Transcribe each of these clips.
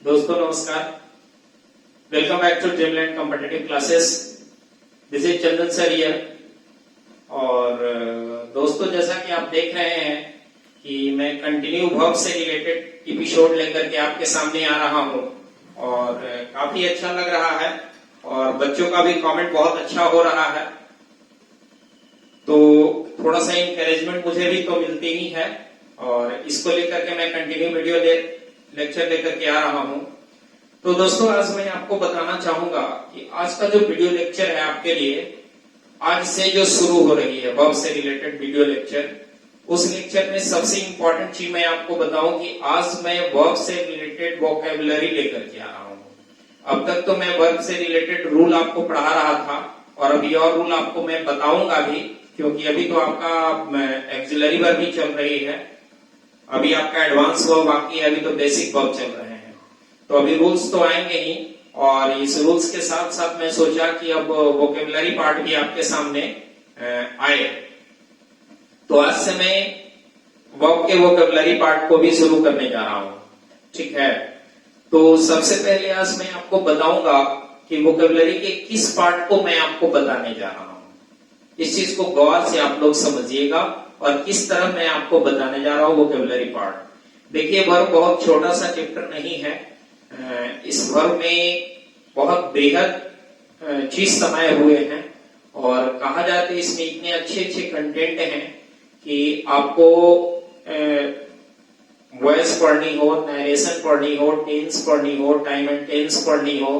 दोस्तों नमस्कार, welcome back to Dreamland competitive classes. This is Chandan sir here. और दोस्तों जैसा कि आप देख रहे हैं कि मैं कंटिन्यू वर्ब से रिलेटेड एपिसोड लेकर के आपके सामने आ रहा हूं और काफी अच्छा लग रहा है और बच्चों का भी कमेंट बहुत अच्छा हो रहा है, तो थोड़ा सा इंकरेजमेंट मुझे भी तो मिलती ही है और इसको लेकर के मैं कंटिन्यू वीडियो लेक्चर लेकर के आ रहा हूं। तो दोस्तों आज मैं आपको बताना चाहूंगा कि आज का जो वीडियो लेक्चर है आपके लिए, आज से जो शुरू हो रही है वर्ब से रिलेटेड वीडियो लेक्चर, उस लेक्चर में सबसे इंपॉर्टेंट चीज मैं आपको बताऊं कि आज मैं वर्ब से रिलेटेड वोकैबुलरी लेकर के आ रहा हूं। अब तक तो मैं वर्ब से रिलेटेड रूल आपको पढ़ा रहा था और अभी और रूल आपको मैं बताऊंगा भी, क्योंकि अभी तो आपका एक्सिलरी वर्ब भी चल रही है, अभी आपका एडवांस वर्ब बाकी है, अभी तो बेसिक वर्ब चल रहे हैं। तो अभी रूल्स तो आएंगे ही और इस रूल्स के साथ साथ मैं सोचा कि अब वोकैबुलरी पार्ट भी आपके सामने आए। तो आज से मैं वर्ब के वोकैबुलरी पार्ट को भी शुरू करने जा रहा हूं, ठीक है। तो सबसे पहले आज मैं आपको बताऊंगा कि वोकैबुलरी के किस पार्ट को मैं आपको बताने जा रहा हूं। इस चीज को गौर से आप लोग समझिएगा और किस तरह मैं आपको बताने जा रहा हूं वोकैबुलरी पार्ट। देखिए वर्ब बहुत छोटा सा चैप्टर नहीं है, इस वर्ब में बहुत बेहद चीज समाये हुए हैं और कहा जाता है इसमें इतने अच्छे अच्छे कंटेंट हैं कि आपको वॉइस पढ़नी हो, नरेशन पढ़नी हो, टेंस पढ़नी हो, टाइम एंड टेंस पढ़नी हो,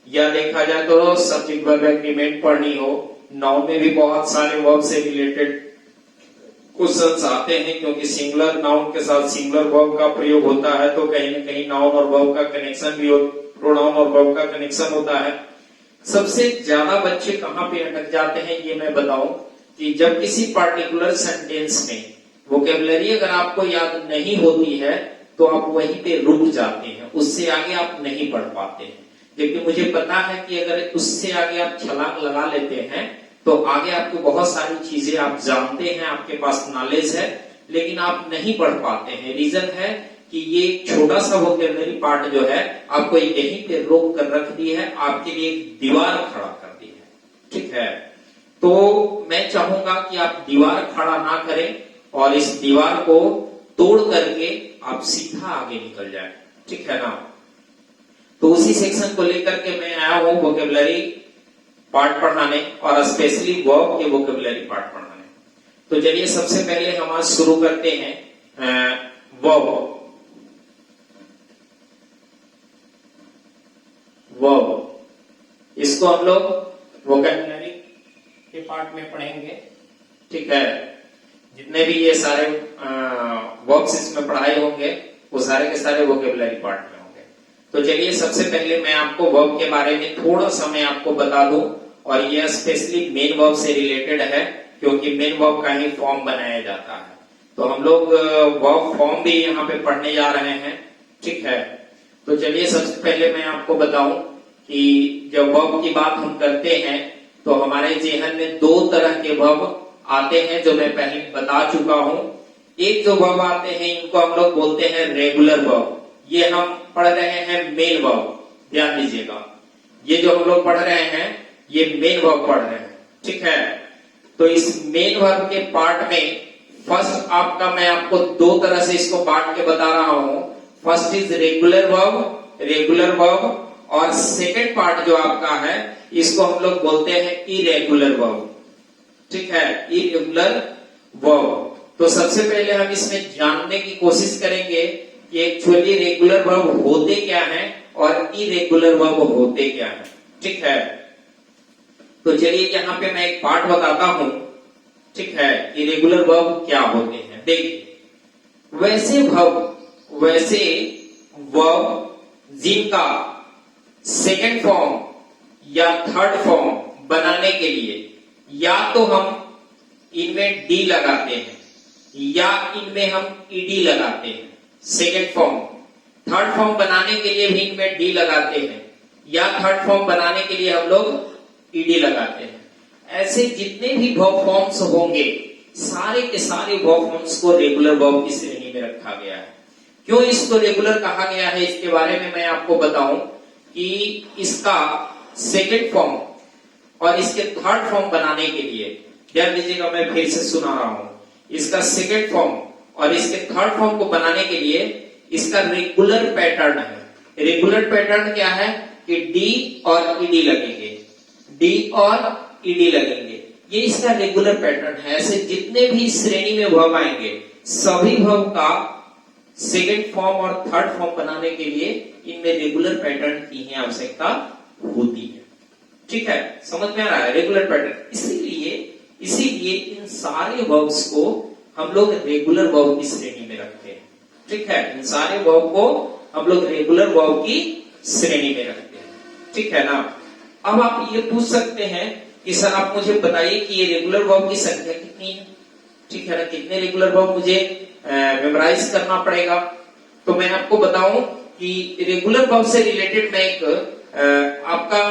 या देखा जाए तो सब्जेक्ट वर्ब एग्रीमेंट पढ़नी हो। नाउन में भी बहुत सारे वर्ब से रिलेटेड क्वेश्चंस आते हैं, क्योंकि सिंगुलर नाउन के साथ सिंगुलर वर्ब का प्रयोग होता है, तो कहीं न कहीं नाउन और वर्ब का कनेक्शन भी प्रोनाउन और वर्ब का कनेक्शन होता है। सबसे ज्यादा बच्चे कहां पे अटक जाते हैं ये मैं बताऊं कि जब किसी पार्टिकुलर सेंटेंस में वोकैबुलरी अगर आपको याद नहीं होती है तो आप वहीं पे रुक जाते हैं, उससे आगे आप नहीं बढ़ पाते हैं। लेकिन मुझे पता है कि अगर उससे आगे आप छलांग लगा लेते हैं तो आगे आपको बहुत सारी चीजें आप जानते हैं, आपके पास नॉलेज है, लेकिन आप नहीं बढ़ पाते हैं। रीजन है कि ये छोटा सा वोकैबुलरी पार्ट जो है आपको यहीं पे रोक कर रख दी है, आपके लिए एक दीवार खड़ा कर दी है, ठीक है। तो मैं चाहूंगा कि आप दीवार खड़ा ना करें और इस दीवार को तोड़ करके आप सीधा आगे निकल जाए, ठीक है ना। तो उसी सेक्शन को लेकर के मैं आया हूं वोकैबुलरी पार्ट पढ़ाने और स्पेशली वर्ब के वोकैबुलरी पार्ट पढ़ाने। तो चलिए सबसे पहले हम आज शुरू करते हैं वर्ब। इसको हम लोग वोकैबुलरी के पार्ट में पढ़ेंगे, ठीक है। जितने भी ये सारे वर्ब्स इसमें पढ़ाए होंगे वो सारे के सारे वोकैबुलरी पार्ट में होंगे। तो चलिए सबसे पहले मैं आपको वर्ब के बारे में थोड़ा सा मैं आपको बता दूं, और यह स्पेशली मेन वर्ब से रिलेटेड है, क्योंकि मेन वर्ब का ही फॉर्म बनाया जाता है। तो हम लोग वर्ब फॉर्म भी यहाँ पे पढ़ने जा रहे हैं, ठीक है। तो चलिए सबसे पहले मैं आपको बताऊं कि जब वर्ब की बात हम करते हैं तो हमारे जेहन में दो तरह के वर्ब आते हैं, जो मैं पहले बता चुका हूं। एक जो वर्ब आते हैं इनको हम लोग बोलते हैं रेगुलर वर्ब, ये हम पढ़ रहे हैं मेन वर्ब, ध्यान दीजिएगा। ये जो हम लोग पढ़ रहे हैं ये मेन वर्ब पढ़ रहे हैं, ठीक है। तो इस मेन वर्ब के पार्ट में फर्स्ट आपका मैं आपको दो तरह से इसको बांट के बता रहा हूं। फर्स्ट इज रेगुलर वर्ब और सेकंड पार्ट जो आपका है इसको हम लोग बोलते हैं इरेगुलर वर्ब, ठीक है, इरेगुलर वर्ब। तो सबसे पहले हम इसमें जानने की कोशिश करेंगे कि एक्चुअली रेगुलर वर्ब होते क्या हैं और इरेगुलर वर्ब होते क्या हैं, ठीक है। तो चलिए यहाँ पे मैं एक पार्ट बताता हूं, ठीक है, इरेगुलर वर्ब क्या होते हैं। देखिए वैसे वर्ब जिनका सेकंड फॉर्म या थर्ड फॉर्म बनाने के लिए या तो हम इनमें डी लगाते हैं या इनमें हम ईडी लगाते हैं, सेकंड फॉर्म। थर्ड फॉर्म बनाने के लिए भी इनमें डी लगाते हैं या थर्ड फॉर्म बनाने के लिए हम लोग ईडी लगाते हैं। ऐसे जितने भी वर्ब फॉर्म्स होंगे सारे के सारे वर्ब फॉर्म्स को रेगुलर वर्ब की श्रेणी में रखा गया है। क्यों इसको रेगुलर कहा गया है इसके बारे में मैं आपको बताऊं कि इसका सेकेंड फॉर्म और इसके थर्ड फॉर्म बनाने के लिए, ध्यान दीजिएगा मैं फिर से सुना रहा हूं, इसका सेकेंड फॉर्म और इसके थर्ड फॉर्म को बनाने के लिए इसका रेगुलर पैटर्न है। रेगुलर पैटर्न क्या है कि डी और ईडी लगेंगे, डी और ईडी लगेंगे, ये इसका रेगुलर पैटर्न है। ऐसे जितने भी श्रेणी में वर्ब आएंगे सभी वर्ब का सेकेंड फॉर्म और थर्ड फॉर्म बनाने के लिए इनमें रेगुलर पैटर्न की ही आवश्यकता होती है। ठीक है, समझ में आ रहा है रेगुलर पैटर्न। इसीलिए इन सारे वर्ब्स को हम लोग रेगुलर वर्ब की श्रेणी में रखते हैं। ठीक है, इन सारे वर्ब को हम लोग रेगुलर वर्ब की श्रेणी में रखते हैं। ठीक है ना। अब आप ये पूछ सकते हैं कि सर आप मुझे बताइए कि ये रेगुलर वर्ब की संख्या कितनी है। ठीक है ना, कितने रेगुलर वर्ब मुझे मेमोराइज करना पड़ेगा। तो मैं आपको बताऊं कि रेगुलर वर्ब से रिलेटेड मैं एक आपका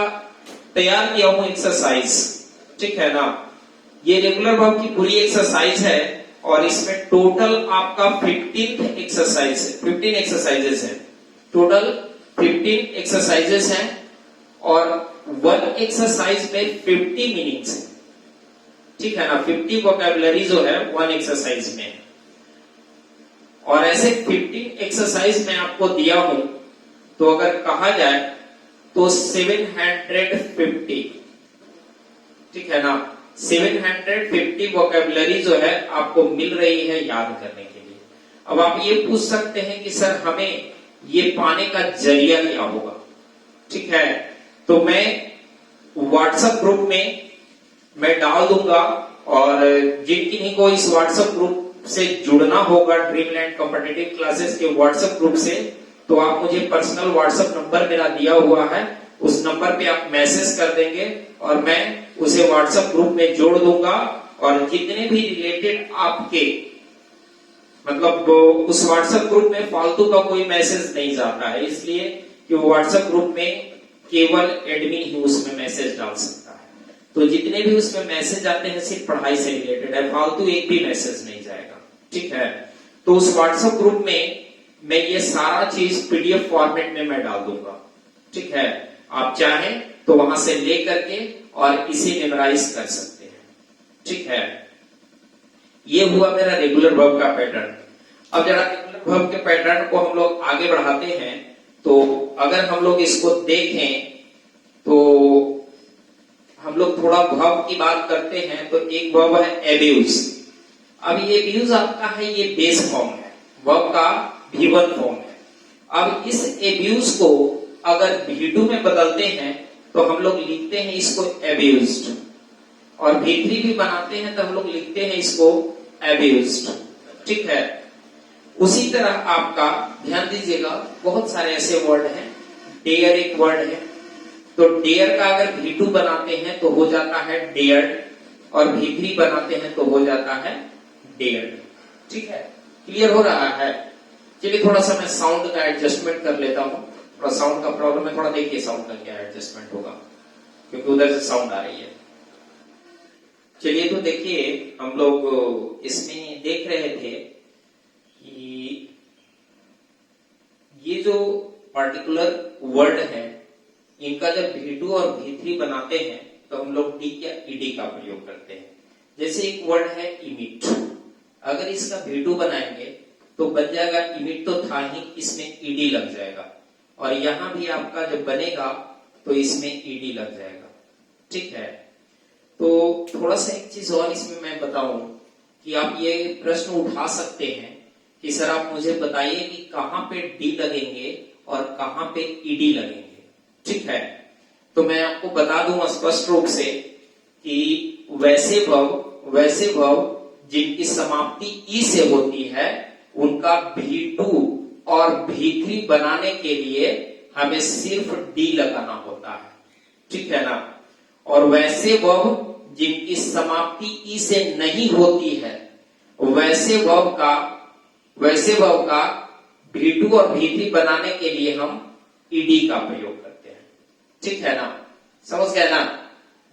तैयार किया हूं एक्सरसाइज। ठीक है ना, ये रेगुलर वर्ब की पूरी एक्सरसाइज है और इसमें टोटल आपका 15 एक्सरसाइजेस है। टोटल 15 एक्सरसाइजेस हैं और वन एक्सरसाइज में 50 मीनिंग्स है। ठीक है ना, 50 वोकैबुलरी जो है वन एक्सरसाइज में, और ऐसे 15 एक्सरसाइज मैं आपको दिया हूं तो अगर कहा जाए तो 750, ठीक है ना, 750 वोकैबुलरी जो है आपको मिल रही है याद करने के लिए। अब आप ये पूछ सकते हैं कि सर हमें ये पाने का जरिया क्या होगा। ठीक है, तो मैं व्हाट्सएप ग्रुप में मैं डाल दूंगा और जिन किन्हीं को इस व्हाट्सएप ग्रुप से जुड़ना होगा ड्रीमलैंड कॉम्पिटिटिव क्लासेस के व्हाट्सएप ग्रुप से, तो आप मुझे पर्सनल व्हाट्सएप नंबर मेरा दिया हुआ है, उस नंबर पे आप मैसेज कर देंगे और मैं उसे व्हाट्सएप ग्रुप में जोड़ दूंगा। और जितने भी रिलेटेड आपके मतलब उस व्हाट्सएप ग्रुप में फालतू का कोई मैसेज नहीं जाता है, इसलिए कि व्हाट्सएप ग्रुप में केवल एडमिन ही उसमें मैसेज डाल सकता है। तो जितने भी उसमें मैसेज आते हैं सिर्फ पढ़ाई से रिलेटेड है, फालतू एक भी मैसेज नहीं जाएगा। ठीक है, तो उस व्हाट्सएप ग्रुप में मैं ये सारा चीज पीडीएफ फॉर्मेट में मैं डाल दूंगा। ठीक है, आप चाहें तो वहां से ले करके और इसे मेमोराइज कर सकते हैं। ठीक है, ये हुआ मेरा रेगुलर वर्ब का पैटर्न। अब जरा रेगुलर वर्ब के पैटर्न को हम लोग आगे बढ़ाते हैं, तो अगर हम लोग इसको देखें तो हम लोग थोड़ा वर्ब की बात करते हैं। तो एक वर्ब है एब्यूज। अब ये एब्यूज आपका है, ये बेस फॉर्म है, वर्ब का V1 फॉर्म है। अब इस एब्यूज को अगर V2 में बदलते हैं तो हम लोग लिखते हैं इसको एब्यूज्ड, और V3 भी बनाते हैं तो हम लोग लिखते हैं इसको एब्यूज्ड। ठीक है, उसी तरह आपका ध्यान दीजिएगा बहुत सारे ऐसे वर्ड हैं। डेयर एक वर्ड है, तो डेयर का अगर V2 बनाते हैं तो हो जाता है डेयर्ड, और V3 बनाते हैं तो हो जाता है डेयर्ड। ठीक है, क्लियर हो रहा है। चलिए थोड़ा सा मैं साउंड का एडजस्टमेंट कर लेता हूं, थोड़ा साउंड का प्रॉब्लम है, थोड़ा देखिए साउंड का क्या एडजस्टमेंट होगा, क्योंकि उधर से साउंड आ रही है। चलिए तो देखिए हम लोग इसमें देख रहे थे कि ये जो पर्टिकुलर वर्ड है इनका जब V2 और V3 बनाते हैं तो हम लोग डी या ईडी का प्रयोग करते हैं। जैसे एक वर्ड है इमिट, अगर इसका V2 बनाएंगे तो बन जाएगा इमिट, तो था ही, इसमें ईडी लग जाएगा, और यहां भी आपका जब बनेगा तो इसमें ईडी लग जाएगा। ठीक है, तो थोड़ा सा एक चीज और इसमें मैं बताऊं कि आप ये प्रश्न उठा सकते हैं कि सर आप मुझे बताइए कि कहां पे डी लगेंगे और कहां पे ईडी लगेंगे। ठीक है, तो मैं आपको बता दूं स्पष्ट रूप से कि वैसे वर्ब जिनकी समाप्ति ई से होती है उनका V2 और V3 बनाने के लिए हमें सिर्फ डी लगाना होता है। ठीक है ना, और वैसे वर्ब जिनकी समाप्ति ई से नहीं होती है वैसे वर्ब का V2 और V3 बनाने के लिए हम ईडी का प्रयोग करते हैं। ठीक है ना, समझ गए ना।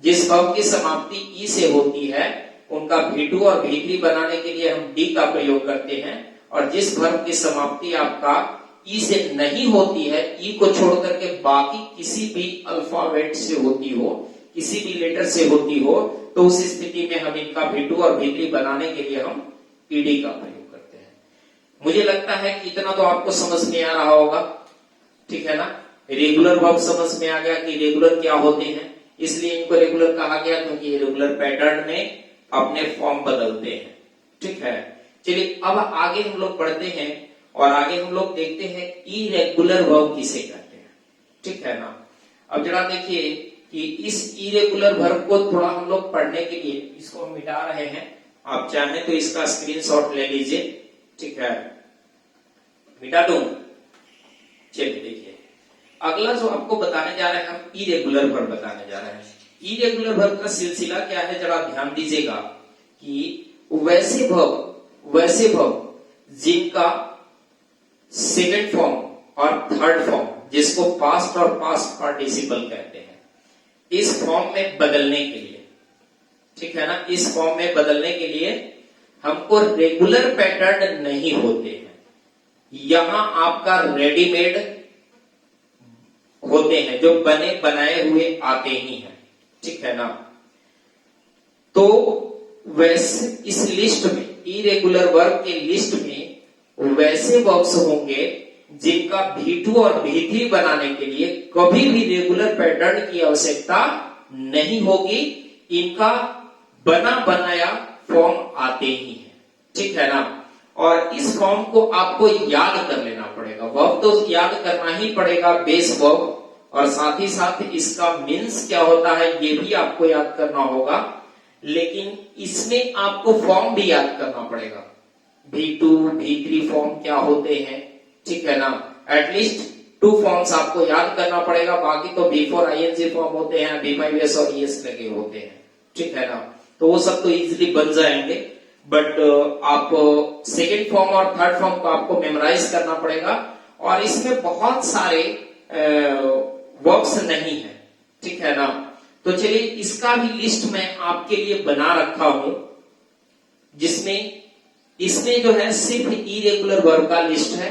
जिस वर्ब की समाप्ति ई से होती है उनका V2 और V3 बनाने के लिए हम डी का प्रयोग करते हैं, और जिस वर्ब की समाप्ति आपका ई से नहीं होती है, ई को छोड़ करके बाकी किसी भी अल्फाबेट से होती हो, किसी भी लेटर से होती हो, तो उस स्थिति में हम इनका V2 और V3 बनाने के लिए हम ईडी का प्रयोग करते हैं। मुझे लगता है कि इतना तो आपको समझ में आ रहा होगा, ठीक है ना। रेगुलर वर्ब समझ में आ गया कि रेगुलर क्या होते हैं, इसलिए इनको रेगुलर कहा गया क्योंकि ये रेगुलर पैटर्न में अपने फॉर्म बदलते हैं, ठीक है। चलिए अब आगे हम लोग बढ़ते हैं और आगे हम लोग देखते हैं इरेगुलर वर्ब किसे कहते हैं, ठीक है ना। अब जरा देखिए कि इस इरेगुलर वर्ब को थोड़ा हम लोग पढ़ने के लिए इसको हम मिटा रहे हैं, आप चाहें तो इसका स्क्रीनशॉट ले लीजिए, ठीक है। मिटा दूं? चलिए देखिए अगला जो आपको बताने जा रहे हैं, हम इरेगुलर वर्ब बताने जा रहे हैं। इरेगुलर वर्ब का सिलसिला क्या है, जरा ध्यान दीजिएगा कि वैसे वर्ब जिनका सेकंड फॉर्म और थर्ड फॉर्म, जिसको पास्ट और पास्ट पार्टिसिपल कहते हैं, इस फॉर्म में बदलने के लिए, ठीक है ना, इस फॉर्म में बदलने के लिए हमको रेगुलर पैटर्न नहीं होते हैं, यहां आपका रेडीमेड होते हैं, जो बने बनाए हुए आते ही हैं, ठीक है ना। तो वैसे इस लिस्ट में, इरेगुलर वर्ब के लिस्ट में वैसे वर्ब्स होंगे जिनका V2 और V3 बनाने के लिए कभी भी रेगुलर पैटर्न की आवश्यकता नहीं होगी, इनका बना बनाया फॉर्म आते ही है, ठीक है ना। और इस फॉर्म को आपको याद कर लेना पड़ेगा, वर्ब तो याद करना ही पड़ेगा, बेस वर्ब, और साथ ही साथ इसका मीन्स क्या होता है ये भी आपको याद करना होगा, लेकिन इसमें आपको फॉर्म भी याद करना पड़ेगा, V2 V3 फॉर्म क्या होते हैं, ठीक है ना। एटलीस्ट 2 फॉर्म्स आपको याद करना पड़ेगा, बाकी तो B4 ING फॉर्म होते हैं, B5S और ES लगे होते हैं, ठीक है ना। तो वो सब तो इजीली बन जाएंगे, बट आप सेकेंड फॉर्म और थर्ड फॉर्म को आपको मेमोराइज करना पड़ेगा, और इसमें बहुत सारे वर्ब्स नहीं है, ठीक है ना। तो चलिए इसका भी लिस्ट मैं आपके लिए बना रखा हूं, जिसमें इसमें जो है सिर्फ इरेगुलर वर्ब का लिस्ट है,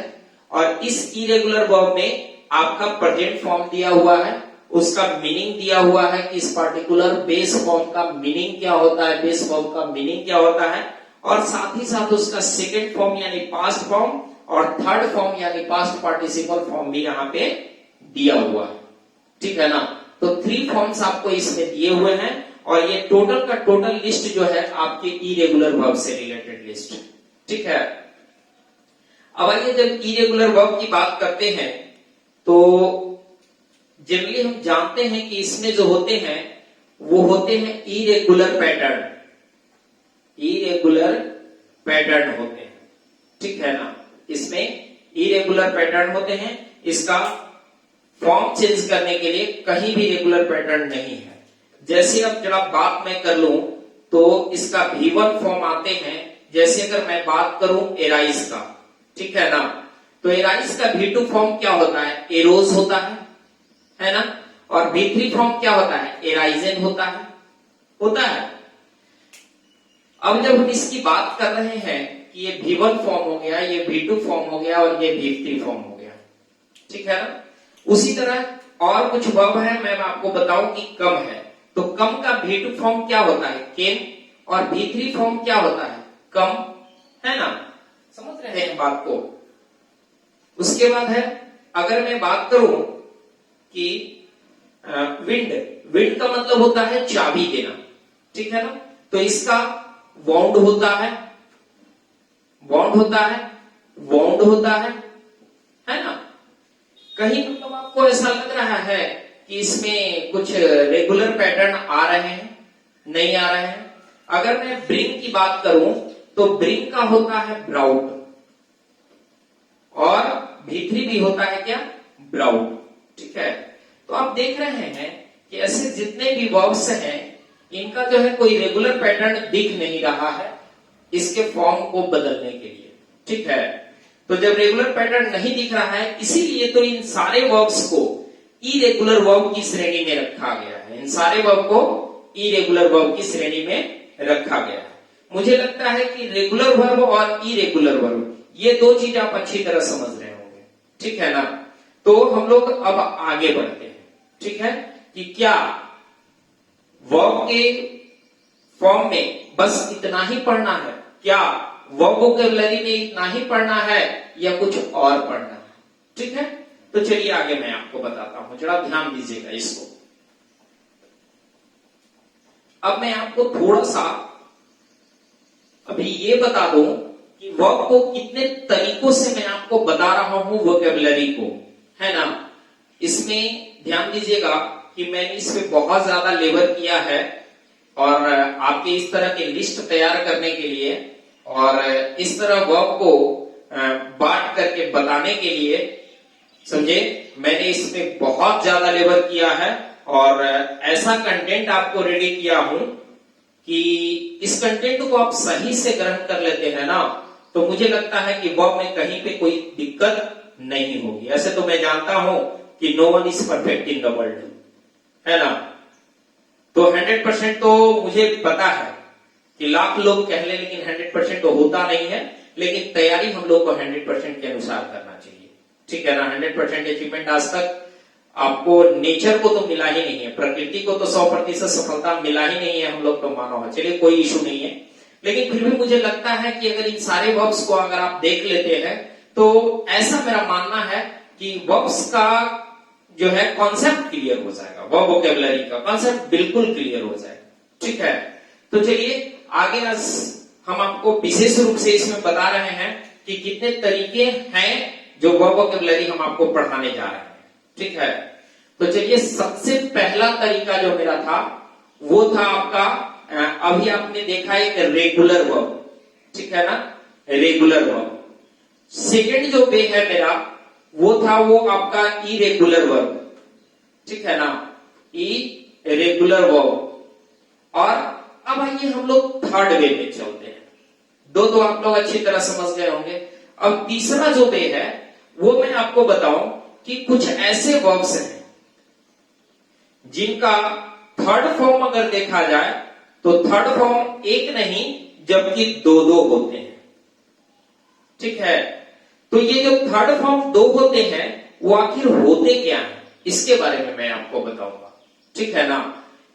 और इस इरेगुलर वर्ब में आपका प्रेजेंट फॉर्म दिया हुआ है, उसका मीनिंग दिया हुआ है कि इस पार्टिकुलर बेस फॉर्म का मीनिंग क्या होता है, बेस फॉर्म का मीनिंग क्या होता है, और साथ ही साथ उसका सेकेंड फॉर्म यानी पास्ट फॉर्म और थर्ड फॉर्म यानी पास्ट पार्टिसिपल फॉर्म भी यहाँ पे दिया हुआ है, ठीक है ना। तो 3 फॉर्म्स आपको इसमें दिए हुए हैं, और ये टोटल का टोटल लिस्ट जो है आपके इरेगुलर वर्ब से रिलेटेड लिस्ट, ठीक है। अब आइए जब इरेगुलर वर्ब की बात करते हैं तो जनरली हम जानते हैं कि इसमें जो होते हैं वो होते हैं इरेगुलर पैटर्न, इरेगुलर पैटर्न होते हैं, ठीक है ना। इसमें इरेगुलर पैटर्न होते हैं, इसका फॉर्म चेंज करने के लिए कहीं भी रेगुलर पैटर्न नहीं है। जैसे अब जरा बात मैं कर लूं तो इसका V1 फॉर्म आते हैं, जैसे अगर मैं बात करूं एराइज का, ठीक है ना, तो एराइज का V2 फॉर्म क्या होता है, एरोज होता है ना, और V3 फॉर्म क्या होता है, एराइजन होता है। अब जब हम इसकी बात कर रहे हैं कि ये V1 फॉर्म हो गया, ये V2 फॉर्म हो गया और ये V3 फॉर्म हो गया, ठीक है ना। उसी तरह और कुछ वर्ब है, मैं आपको बताऊं कि कम है, तो कम का V2 फॉर्म क्या होता है, केम, और V3 फॉर्म क्या होता है, कम, है ना, समझ रहे हैं बात को। उसके बाद है, अगर मैं बात करूं कि विंड, विंड का मतलब होता है चाबी देना, ठीक है ना, तो इसका वाउंड होता है, वाउंड होता है ना। कहीं मतलब आपको ऐसा लग रहा है कि इसमें कुछ रेगुलर पैटर्न आ रहे हैं, नहीं आ रहे हैं। अगर मैं ब्रिंग की बात करूं तो ब्रिंग का होता है ब्राउट, और V3 भी होता है क्या, ब्राउट, ठीक है। तो आप देख रहे हैं कि ऐसे जितने भी वर्ब्स हैं इनका जो है कोई रेगुलर पैटर्न दिख नहीं रहा है इसके फॉर्म को बदलने के लिए, ठीक है। तो जब रेगुलर पैटर्न नहीं दिख रहा है, इसीलिए तो इन सारे वर्ब्स को इरेगुलर वर्ब की श्रेणी में रखा गया है, इन सारे वर्ब को इरेगुलर वर्ब की श्रेणी में रखा गया है। मुझे लगता है कि रेगुलर वर्ब और इरेगुलर वर्ब ये दो चीज आप अच्छी तरह समझ रहे होंगे, ठीक है ना। तो हम लोग अब आगे बढ़ते हैं, ठीक है, कि क्या वर्ब के फॉर्म में बस इतना ही पढ़ना है, क्या वर्ब वोकैबुलरी में इतना ही पढ़ना है या कुछ और पढ़ना है, ठीक है। तो चलिए आगे मैं आपको बताता हूं, जरा ध्यान दीजिएगा इसको। अब मैं आपको थोड़ा सा अभी ये बता दूं कि वर्ब को कितने तरीकों से मैं आपको बता रहा हूं वोकैबुलरी को, है ना। इसमें ध्यान दीजिएगा कि मैंने इस पे बहुत ज्यादा लेबर किया है और आपके इस तरह की लिस्ट तैयार करने के लिए और इस तरह वर्ब को बांट करके बताने के लिए, समझे, मैंने इसमें बहुत ज्यादा लेबर किया है और ऐसा कंटेंट आपको रेडी किया हूं कि इस कंटेंट को आप सही से ग्रहण कर लेते हैं ना, तो मुझे लगता है कि वर्ब में कहीं पे कोई दिक्कत नहीं होगी। ऐसे तो मैं जानता हूं कि no one is perfect in the world, है ना। तो 100% तो मुझे पता है कि लाख लोग कह ले, लेकिन 100% तो होता नहीं है। लेकिन तैयारी हम लोग को 100% के अनुसार करना चाहिए, ठीक है ना। 100% अचीवमेंट आज तक आपको नेचर को तो मिला ही नहीं है, प्रकृति को तो 100% सफलता मिला ही नहीं है, हम लोग तो मानो है। चलिए कोई इशू नहीं है, लेकिन फिर भी मुझे लगता है कि अगर इन सारे वर्ब्स को अगर आप देख लेते हैं तो ऐसा मेरा मानना है कि वर्ब्स का जो है कॉन्सेप्ट क्लियर हो जाएगा, वर्ब वोकैबुलरी का कॉन्सेप्ट बिल्कुल क्लियर हो जाएगा, ठीक है। तो चलिए आगे हम आपको विशेष रूप से इसमें बता रहे हैं कि कितने तरीके हैं जो वर्ब वोकैबुलरी हम आपको पढ़ाने जा रहे हैं, ठीक है। तो चलिए सबसे पहला तरीका जो मेरा था वो था आपका, अभी आपने देखा एक रेगुलर वर्ब, ठीक है ना, रेगुलर वर्ब। सेकंड जो वे है मेरा वो था वो आपका इरेगुलर वर्ब, ठीक है ना, इरेगुलर वर्ब। और अब आइए हम लोग थर्ड वे में चलते हैं। दो तो आप लोग अच्छी तरह समझ गए होंगे। अब तीसरा जो वे है वो मैं आपको बताऊं कि कुछ ऐसे वर्ब्स हैं जिनका थर्ड फॉर्म अगर देखा जाए तो थर्ड फॉर्म एक नहीं जबकि दो दो होते हैं, ठीक है। तो ये जो थर्ड फॉर्म दो होते हैं वो आखिर होते क्या हैं, इसके बारे में मैं आपको बताऊंगा, ठीक है ना।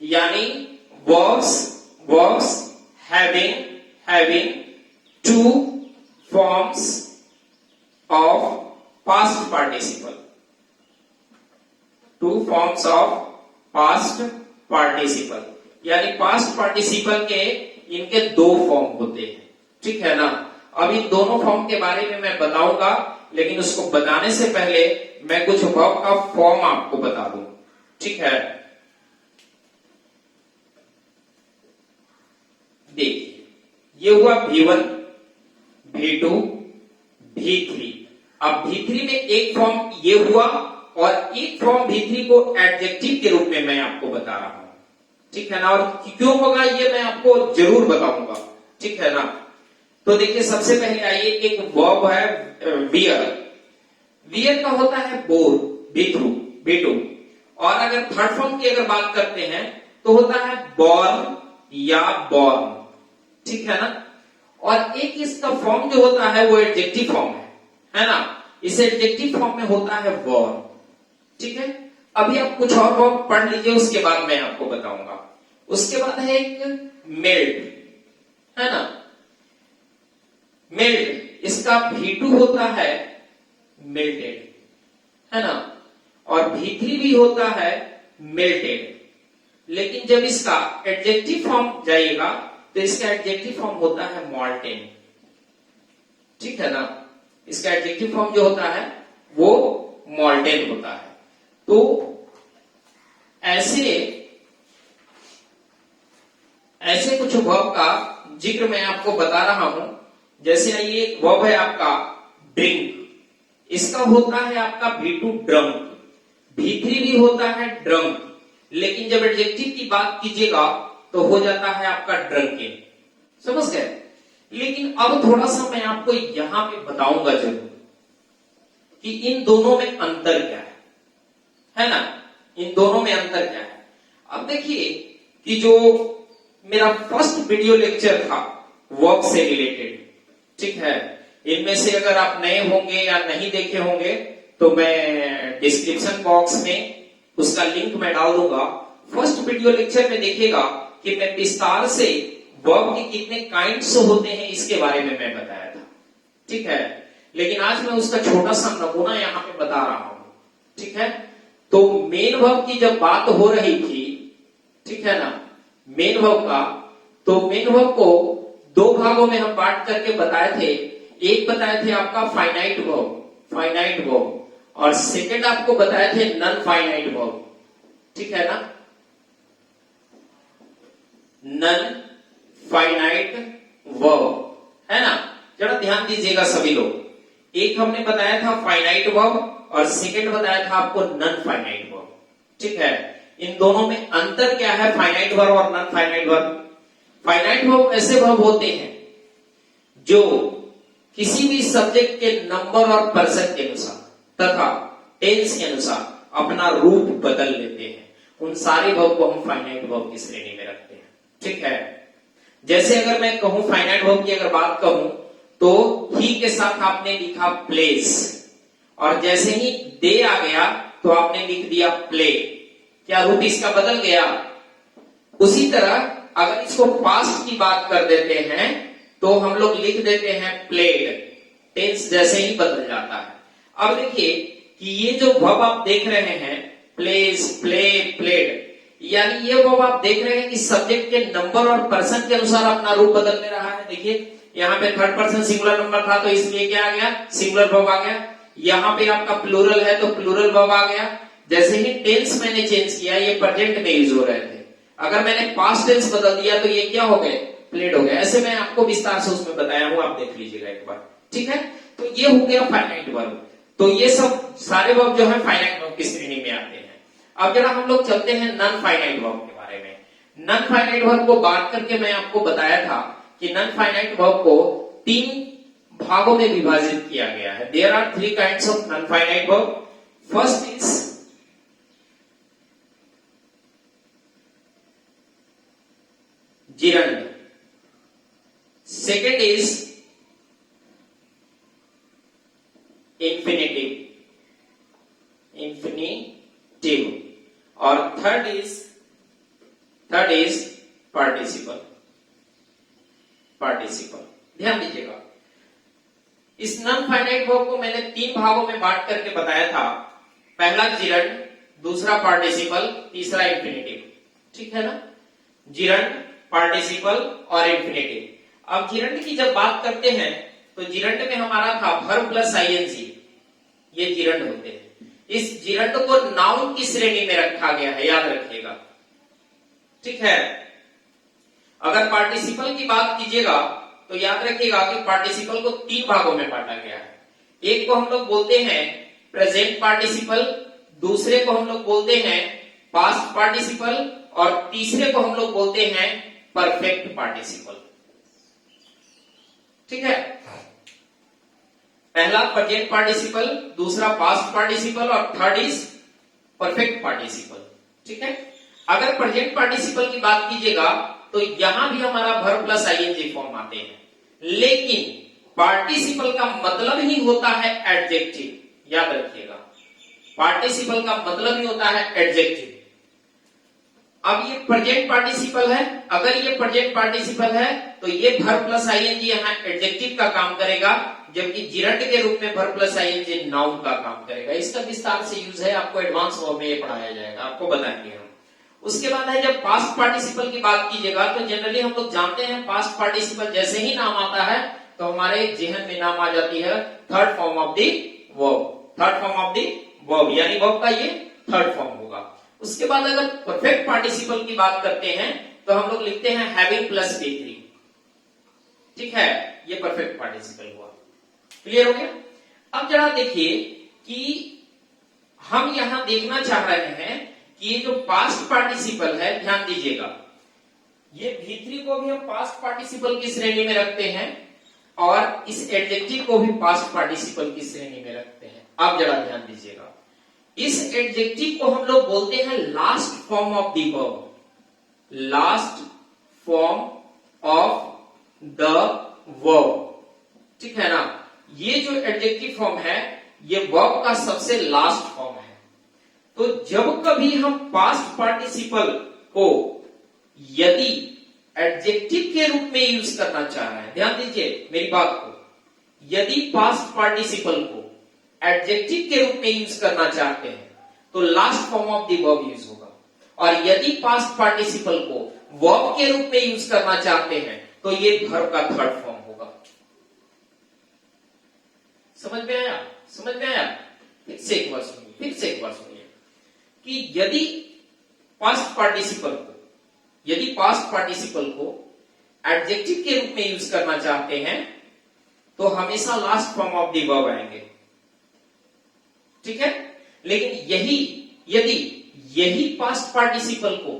यानी verbs having two forms of past participle, two forms of past participle, यानी पास्ट पार्टिसिपल के इनके दो फॉर्म होते हैं, ठीक है ना। अब इन दोनों फॉर्म के बारे में मैं बताऊंगा, लेकिन उसको बताने से पहले मैं कुछ वर्ब का फॉर्म आपको बता दूं, ठीक है। देखिए ये हुआ V1, V2, V3। अब V3 में एक फॉर्म ये हुआ और एक फॉर्म V3 को एडजेक्टिव के रूप में मैं आपको बता रहा हूं, ठीक है ना। और क्यों होगा ये मैं आपको जरूर बताऊंगा, ठीक है ना। तो देखिए सबसे पहले आइए, एक वर्ब है वियर। वियर का होता है बोर, B2। और अगर थर्ड फॉर्म की अगर बात करते हैं तो होता है बॉर्न या बॉर्न, ठीक है ना। और एक इसका फॉर्म जो होता है वो एडजेक्टिव फॉर्म है ना। इस एडजेक्टिव फॉर्म में होता है बॉर्न, ठीक है। अभी आप कुछ और वर्ब पढ़ लीजिए, उसके बाद मैं आपको बताऊंगा। उसके बाद है एक मेल्ट, है ना। मेल्ट इसका V2 होता है मेल्टेड, है ना। और V3 भी होता है मेल्टेड। लेकिन जब इसका एडजेक्टिव फॉर्म जाइएगा तो इसका एडजेक्टिव फॉर्म होता है मॉल्टेन, ठीक है ना। इसका एडजेक्टिव फॉर्म जो होता है वो मॉल्टेन होता है। तो ऐसे कुछ वर्ब का जिक्र मैं आपको बता रहा हूं। जैसे ये वर्ब है आपका ड्रिंक, इसका होता है आपका V2 ड्रंक, V3 भी होता है ड्रंक। लेकिन जब एडजेक्टिव की बात कीजिएगा तो हो जाता है आपका ड्रंकेन, समझ गए। लेकिन अब थोड़ा सा मैं आपको यहां पे बताऊंगा जरूर कि इन दोनों में अंतर क्या है ना। इन दोनों में अंतर क्या है। अब देखिए कि जो मेरा फर्स्ट वीडियो लेक्चर था वर्ब से रिलेटेड, ठीक है, इनमें से अगर आप नए होंगे या नहीं देखे होंगे तो मैं डिस्क्रिप्शन बॉक्स में उसका लिंक मैं डाल दूंगा। फर्स्ट वीडियो लेक्चर में देखिएगा कि मैं विस्तार से वर्ब के कितने काइंड्स होते हैं इसके बारे में मैं बताया था, ठीक है। लेकिन आज मैं उसका छोटा सा नमूना यहाँ पे बता रहा हूं, ठीक है। तो मेन वर्ब की जब बात हो रही थी, ठीक है ना, मेन वर्ब का, तो मेन वर्ब को दो भागों में हम बांट करके बताए थे। एक बताए थे आपका फाइनाइट वर्ब, और सेकंड आपको बताए थे नॉन फाइनाइट वर्ब, ठीक है ना, नॉन फाइनाइट वर्ब, है ना। जरा ध्यान दीजिएगा सभी लोग। एक हमने बताया था फाइनाइट वर्ब और सेकंड बताया था आपको नॉन फाइनाइट वर्ब, ठीक है। इन दोनों में अंतर क्या है, फाइनाइट वर्ब और non finite verb? Finite verb ऐसे वर्ब होते हैं जो किसी भी सब्जेक्ट के नंबर और पर्सन के अनुसार तथा टेंस के अनुसार अपना रूप बदल लेते हैं। उन सारे वर्ब को हम फाइनाइट वर्ब की श्रेणी में रखते हैं, ठीक है। जैसे अगर मैं कहूं फाइनाइट वर्ब की अगर बात कहूं तो ही के साथ आपने लिखा प्लेस, और जैसे ही दे आ गया तो आपने लिख दिया प्ले। क्या रूप इसका बदल गया? उसी तरह अगर इसको पास्ट की बात कर देते हैं तो हम लोग लिख देते हैं प्लेड, टेंस जैसे ही बदल जाता है। अब देखिए कि ये जो वर्ब आप देख रहे हैं, प्लेस, प्ले, प्लेड, यानी ये वर्ब आप देख रहे हैं कि सब्जेक्ट के नंबर और पर्सन के अनुसार अपना रूप बदल ले रहा है। देखिए यहाँ पे थर्ड पर्सन सिंगुलर नंबर था तो इसलिए क्या आ गया, सिंगुलर वर्ब आ गया। यहाँ पे आपका प्लूरल है तो प्लूरल वर्ब आ गया। जैसे ही टेंस मैंने चेंज किया, ये प्रेजेंट में यूज हो रहे थे, अगर मैंने पास्ट टेंस बदल दिया तो ये क्या हो गए, प्लेड हो गए। ऐसे मैं आपको विस्तार से उसमें बताया हूं, आप देख लीजिएगा एक बार, ठीक है। तो ये हो गया फाइनाइट वर्ब। तो ये सब सारे वर्ब जो है फाइनाइट वर्ब की श्रेणी में आते हैं। अब जरा हम लोग चलते हैं नॉन फाइनाइट वर्ब के बारे में। नॉन फाइनाइट वर्ब को बात करके मैं आपको बताया था कि नॉन फाइनाइट वर्ब को 3 भागों में विभाजित किया गया है। There are 3 kinds of non finite verb. First is gerund, second is infinitive, और थर्ड इज पार्टिसिपल। ध्यान दीजिएगा, इस नॉन फाइनाइट वर्ब को मैंने 3 भागों में बांट करके बताया था। पहला जिरंड, दूसरा पार्टिसिपल, तीसरा इंफिनिटिव, ठीक है ना। जिरंड, पार्टिसिपल और इंफिनिटिव। अब जिरंड की जब बात करते हैं तो जिरंड में हमारा था वर्ब प्लस आईएनजी, ये जिरंड होते हैं। इस जिरंड को नाउन की श्रेणी में रखा गया है, याद रखिएगा, ठीक है। अगर पार्टिसिपल की बात कीजिएगा तो याद रखिएगा कि पार्टिसिपल को 3 भागों में बांटा गया है। एक को हम लोग बोलते हैं प्रेजेंट पार्टिसिपल, दूसरे को हम लोग बोलते हैं पास्ट पार्टिसिपल, और तीसरे को हम लोग बोलते हैं परफेक्ट पार्टिसिपल, ठीक है। पहला प्रेजेंट पार्टिसिपल, दूसरा पास्ट पार्टिसिपल और थर्ड इज परफेक्ट पार्टिसिपल, ठीक है। अगर प्रेजेंट पार्टिसिपल की बात कीजिएगा तो यहां भी हमारा वर्ब प्लस आईएनजी फॉर्म आते हैं, लेकिन पार्टिसिपल का मतलब ही होता है एडजेक्टिव, याद रखिएगा, पार्टिसिपल का मतलब ही होता है एडजेक्टिव। अब ये प्रेजेंट पार्टिसिपल है, अगर ये प्रेजेंट पार्टिसिपल है तो ये वर्ब प्लस आईएनजी यहाँ एडजेक्टिव का काम करेगा, जबकि जिरंड के रूप में वर्ब प्लस आईएनजी नाउन का काम करेगा। इसका विस्तार से यूज है, आपको एडवांस वर्ब में ये पढ़ाया जाएगा, आपको बताएंगे हम। उसके बाद है जब पास्ट पार्टिसिपल की बात कीजिएगा तो जनरली हम लोग जानते हैं पास्ट पार्टिसिपल जैसे ही नाम आता है तो हमारे जेहन में नाम आ जाती है third form of the verb, यानी वर्ब का ये थर्ड फॉर्म होगा। उसके बाद अगर परफेक्ट पार्टिसिपल की बात करते हैं तो हम लोग लिखते हैं हैविंग प्लस P3, ठीक है, ये परफेक्ट पार्टिसिपल हुआ। क्लियर हो गया? अब जरा देखिए कि हम यहां देखना चाह रहे हैं कि ये जो पास्ट पार्टिसिपल है, ध्यान दीजिएगा, ये V3 को भी हम पास्ट पार्टिसिपल की श्रेणी में रखते हैं और इस एडजेक्टिव को भी पास्ट पार्टिसिपल की श्रेणी में रखते हैं। अब जरा ध्यान दीजिएगा, इस एडजेक्टिव को हम लोग बोलते हैं last form of the verb, last form of the verb, ठीक है ना। ये जो एडजेक्टिव फॉर्म है ये वर्ब का सबसे लास्ट फॉर्म है। तो जब कभी हम पास्ट पार्टिसिपल को यदि एडजेक्टिव के रूप में यूज करना चाह रहे हैं, ध्यान दीजिए मेरी बात को, यदि पास्ट पार्टिसिपल को एडजेक्टिव के रूप में यूज करना चाहते हैं तो last form of the verb use होगा, और यदि पास्ट पार्टिसिपल को वर्ब के रूप में यूज करना चाहते हैं तो ये वर्ब का थर्ड फॉर्म होगा। समझ में आया? समझ में आया? फिर से एक बार सुनिए, फिर से एक बार सुनिए कि यदि पास्ट पार्टिसिपल को एडजेक्टिव के रूप में यूज करना चाहते हैं तो हमेशा last form of the verb आएंगे, ठीक है। लेकिन यदि पास्ट पार्टिसिपल को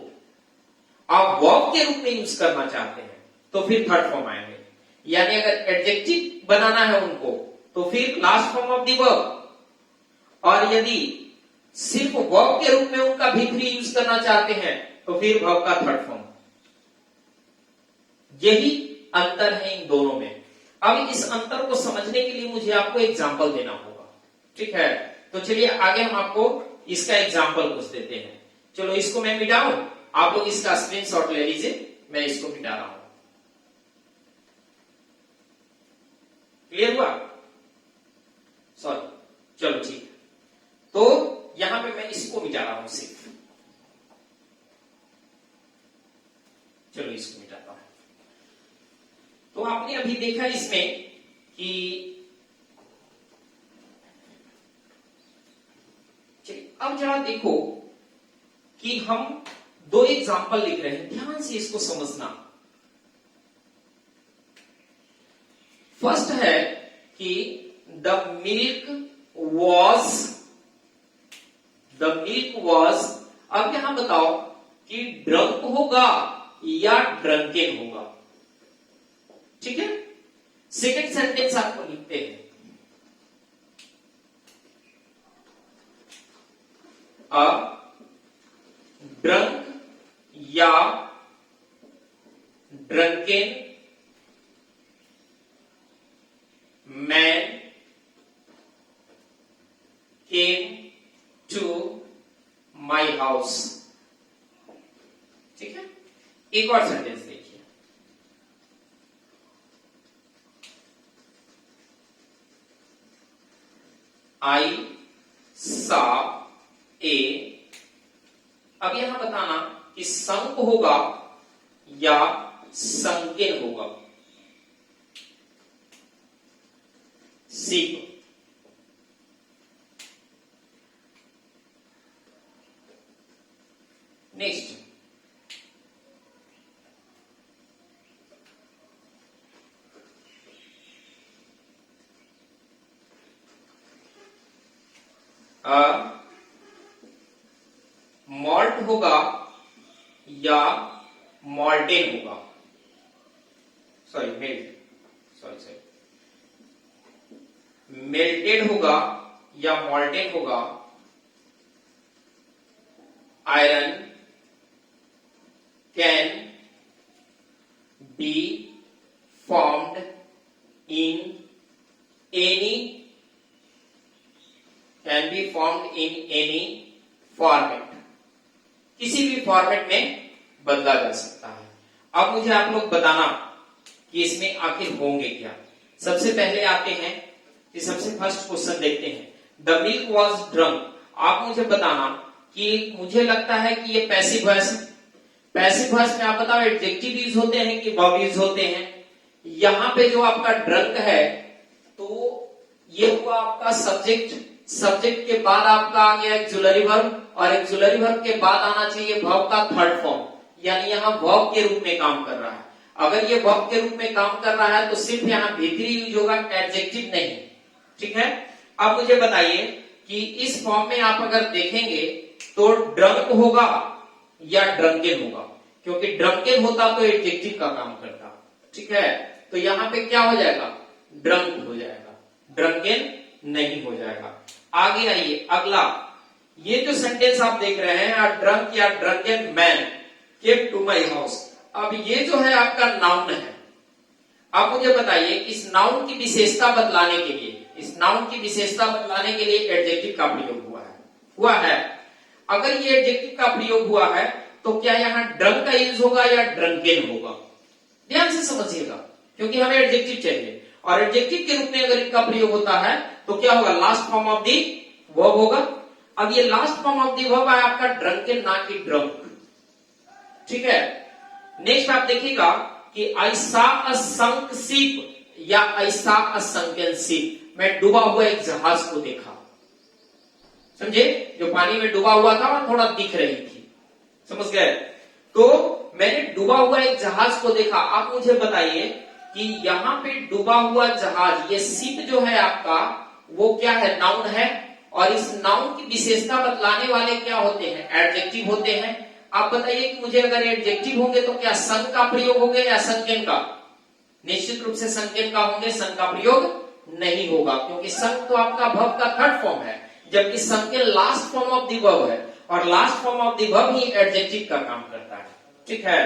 आप वर्ब के रूप में यूज करना चाहते हैं तो फिर थर्ड फॉर्म आएंगे। यानी अगर एडजेक्टिव बनाना है उनको तो फिर last form of the verb, और यदि सिर्फ वर्ब के रूप में उनका भी यूज करना चाहते हैं तो फिर वर्ब का थर्ड फॉर्म। यही अंतर है इन दोनों में। अब इस अंतर को समझने के लिए मुझे आपको एग्जांपल देना होगा, ठीक है। तो चलिए आगे हम आपको इसका एग्जांपल कुछ देते हैं। चलो इसको मैं मिटाऊं, आप लोग इसका स्क्रीनशॉट ले लीजिए, मैं इसको मिटा रहा हूं। क्लियर हुआ? सॉरी, चलो ठीक है। तो यहां पे मैं इसको मिटा रहा हूं सिर्फ, चलो इसको मिटाता हूं। तो आपने अभी देखा इसमें कि अब जरा देखो कि हम दो एग्जाम्पल लिख रहे हैं, ध्यान से इसको समझना। फर्स्ट है कि द मिल्क वॉज, अब यहां बताओ कि ड्रंक होगा या ड्रंकेन होगा, ठीक है। सेकंड सेंटेंस आपको लिखते हैं, अ ड्रंक या drunken man came to my house, ठीक है। एक और सेंटेंस देखिए, आई सा ए, अब यहां बताना कि संक होगा या संकेन होगा। सीख नेक्स्ट, मॉल्ट होगा या मॉल्टेन होगा, मेल्टेड होगा या मॉल्टेन होगा। Iron can be formed in any format, किसी भी फॉर्मेट में बदला जा सकता है। अब मुझे आप लोग बताना कि इसमें आखिर होंगे क्या। सबसे पहले आते हैं कि सबसे फर्स्ट क्वेश्चन देखते हैं, द मिल्क वॉज ड्रंक। आप मुझे बताना कि मुझे लगता है कि ये पैसिव वॉइस है। पैसिव वॉइस में आप बताओ एडजेक्टिव यूज होते हैं कि वर्ब यूज होते हैं। यहां पे जो आपका ड्रंक है तो ये हुआ आपका सब्जेक्ट, सब्जेक्ट के बाद आपका आ गया एक्सुलरी वर्ब, और एक्सुलरी वर्ब के बाद आना चाहिए वर्ब का थर्ड फॉर्म, यानी यहां वर्ब के रूप में काम कर रहा है। अगर ये वर्ब के रूप में काम कर रहा है तो सिर्फ यहां भीतरी यूज होगा, एडजेक्टिव नहीं, ठीक है। अब मुझे बताइए कि इस फॉर्म में आप अगर देखेंगे तो ड्रंक होगा या ड्रंकेन होगा, क्योंकि ड्रंकेन होता तो एडजेक्टिव का काम करता, ठीक है। तो यहां पे क्या हो जाएगा, ड्रंक हो जाएगा, ड्रंकेन नहीं हो जाएगा। आगे आइए अगला, ये जो सेंटेंस आप देख रहे हैं, ड्रंक या drunken man came to my house. अब ये जो है आपका नाउन है। अब मुझे बताइए इस नाउन की विशेषता बतलाने के लिए, इस नाउन की विशेषता बतलाने के लिए एडजेक्टिव का प्रयोग हुआ है। अगर ये एडजेक्टिव का प्रयोग हुआ है तो क्या यहाँ ड्रंक का यूज होगा या ड्रंकेन होगा? ध्यान से समझिएगा, क्योंकि हमें एडजेक्टिव चाहिए और एडजेक्टिव के रूप में अगर इनका प्रयोग होता है तो क्या होगा? Last form of the verb होगा। अब ये last form of the verb है आपका ड्रंकेन, ना कि ड्रंक। ठीक है, नेक्स्ट आप देखिएगा कि I saw a sunk ship या I saw a sunken ship, मैं डूबा हुआ एक जहाज को देखा। समझे? जो पानी में डूबा हुआ था और थोड़ा दिख रही थी, समझ गए? तो मैंने डूबा हुआ एक जहाज को देखा। आप मुझे बताइए कि यहाँ पे डूबा हुआ जहाज, ये शिप जो है आपका वो क्या है? नाउन है। और इस नाउन की विशेषता बतलाने वाले क्या होते हैं? एडजेक्टिव होते हैं। आप बताइए कि मुझे अगर एडजेक्टिव होंगे तो क्या सन का प्रयोग होगा या संकेन का? निश्चित रूप से संकेन का होंगे, सन का प्रयोग नहीं होगा, क्योंकि सन तो आपका वर्ब का थर्ड फॉर्म है, जबकि sunken last form of the verb है और last form of the verb he adjective का काम करता है। ठीक है,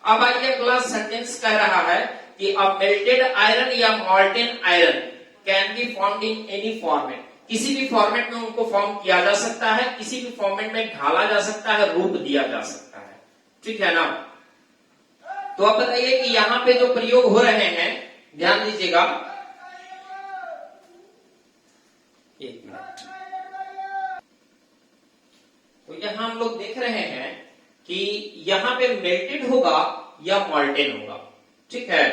अब आइए अगला सेंटेंस कह रहा है कि अ मेल्टेड आयरन या molten iron can be found in any format, किसी भी फॉर्मेट में उनको फॉर्म किया जा सकता है, किसी भी फॉर्मेट में ढाला जा सकता है, रूप दिया जा सकता है। ठीक है ना? तो आप बताइए कि यहां पे जो प्रयोग हो रहे हैं, ध्यान दीजिएगा, एक मिनट। तो यहां हम लोग देख रहे हैं कि यहां पे मेल्टेड होगा या मॉल्टेन होगा। ठीक है,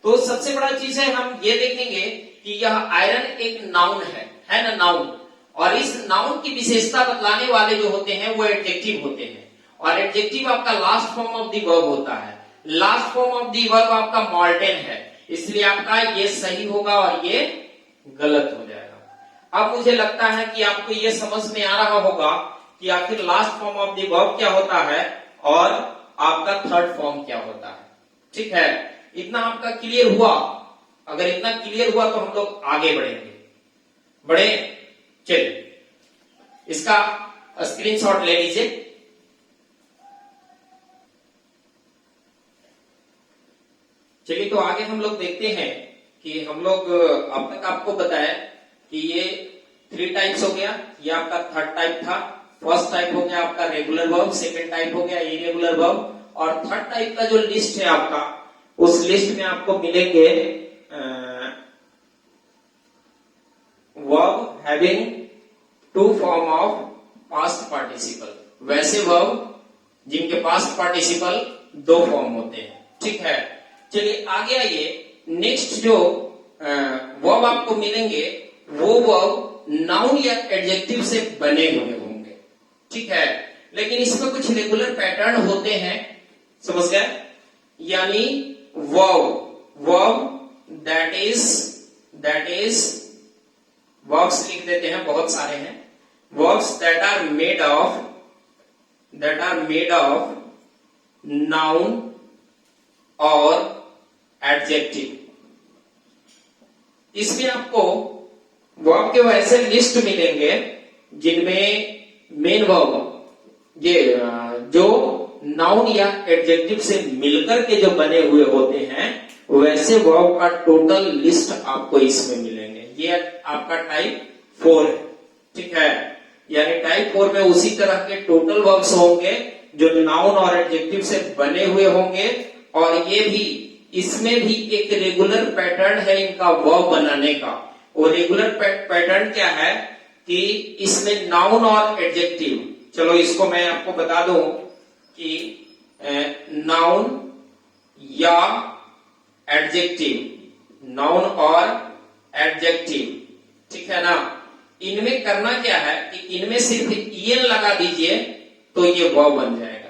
तो सबसे बड़ा चीज है, हम ये देखेंगे कि यह आयरन एक नाउन है ना, नाउन। और इस नाउन की विशेषता बतलाने वाले जो होते हैं वो एडजेक्टिव होते हैं, और एडजेक्टिव आपका last form of the verb होता है। Last form of the verb आपका मॉल्टेन है, इसलिए आपका ये सही होगा और ये गलत हो जाएगा। अब मुझे लगता है कि आपको ये समझ में आ रहा होगा कि आखिर last form of the verb क्या होता है और आपका थर्ड फॉर्म क्या होता है। ठीक है, इतना आपका क्लियर हुआ? अगर इतना क्लियर हुआ तो हम लोग आगे बढ़े। चलिए इसका स्क्रीनशॉट ले लीजिए। चलिए तो आगे हम लोग देखते हैं कि हम लोग अब तक आपको बताया कि ये 3 टाइप्स हो गया, ये आपका थर्ड टाइप था। फर्स्ट टाइप हो गया आपका रेगुलर वर्ब, सेकंड टाइप हो गया इरेगुलर वर्ब, और थर्ड टाइप का जो लिस्ट है आपका, उस लिस्ट में आपको मिलेंगे verb having 2 form of past participle, वैसे वर्ब जिनके पास्ट पार्टिसिपल 2 फॉर्म होते हैं। ठीक है, चलिए आगे आइए। नेक्स्ट जो वर्ब आपको मिलेंगे वो वर्ब नाउन या एडजेक्टिव से बने हुए होंगे। ठीक है, लेकिन इसमें कुछ रेगुलर पैटर्न होते हैं, समझ गए? यानी वर्ब दैट इज वर्ब्स लिख देते हैं, बहुत सारे हैं। Verbs that are made of noun और एडजेक्टिव। इसमें आपको वर्ब के वैसे लिस्ट मिलेंगे जिनमें मेन वर्ब ये जो नाउन या एडजेक्टिव से मिलकर के जो बने हुए होते हैं, वैसे वर्ब का टोटल लिस्ट आपको इसमें मिलेंगे। ये आपका टाइप 4 है। ठीक है, यानी टाइप 4 में उसी तरह के टोटल वर्ब्स होंगे जो नाउन और एडजेक्टिव से बने हुए होंगे, और ये भी इसमें भी एक रेगुलर पैटर्न है इनका वर्ब बनाने का। वो रेगुलर पैटर्न क्या है कि इसमें नाउन और एडजेक्टिव, चलो इसको मैं आपको बता दूं कि नाउन या एडजेक्टिव, नाउन और एडजेक्टिव, ठीक है ना, इनमें करना क्या है कि इनमें सिर्फ ईएन लगा दीजिए तो ये वर्ब बन जाएगा।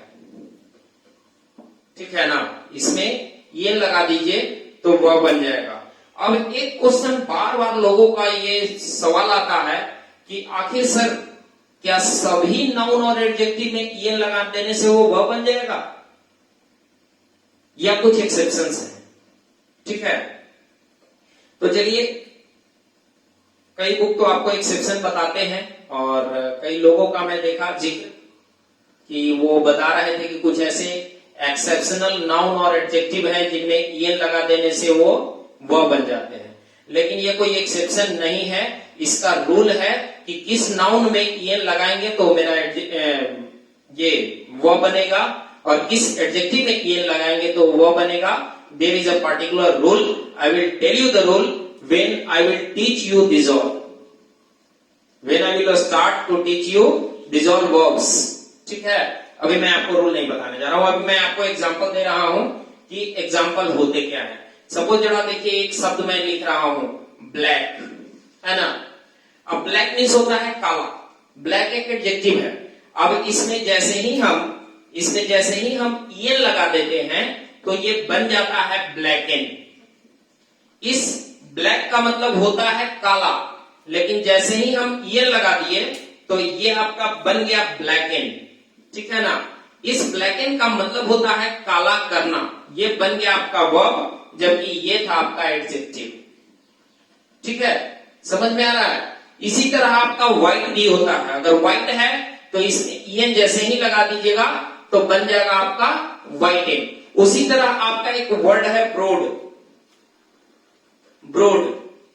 ठीक है ना, इसमें ईएन लगा दीजिए तो वर्ब बन जाएगा। अब एक क्वेश्चन बार बार लोगों का ये सवाल आता है कि आखिर सर क्या सभी नाउन और एडजेक्टिव में ईएन लगा देने से वो वर्ब बन जाएगा या कुछ एक्सेप्शंस हैं? ठीक है, तो चलिए कई बुक तो आपको एक्सेप्शन बताते हैं, और कई लोगों का मैं देखा जिक्र कि वो बता रहे थे कि कुछ ऐसे एक्सेप्शनल नाउन और एडजेक्टिव है जिनमें ईएन लगा देने से वो बन जाते हैं, लेकिन ये कोई एक्सेप्शन नहीं है। इसका रूल है कि किस नाउन में ईएन लगाएंगे तो मेरा ये वो बनेगा, और किस एडजेक्टिव में ईएन लगाएंगे तो वो बनेगा। There is a particular rule, I will tell you the rule when I will teach you this all, when I will start to teach you this all verbs. ठीक है, अभी मैं आपको रूल नहीं बताने जा रहा हूं, अभी मैं आपको एग्जांपल दे रहा हूं कि एग्जांपल होते क्या है। सपोज जरा देखिए, एक शब्द मैं लिख रहा हूं ब्लैक, है ना। अब ब्लैक मीन्स होता है काला, ब्लैक एक एडजेक्टिव है। अब इसमें जैसे ही हम ईएन लगा देते हैं तो ये बन जाता है ब्लैकन। इस ब्लैक का मतलब होता है काला, लेकिन जैसे ही हम ईएन लगा दिए तो ये आपका बन गया ब्लैकन। ठीक है ना। इस ब्लैकन का मतलब होता है काला करना, ये बन गया आपका वर्ब, जबकि ये था आपका एडजेक्टिव। ठीक है, समझ में आ रहा है। इसी तरह आपका व्हाइट भी होता है, अगर व्हाइट है तो इसमें ईएन जैसे ही लगा दीजिएगा तो बन जाएगा आपका व्हाइटन। उसी तरह आपका एक वर्ड है ब्रॉड।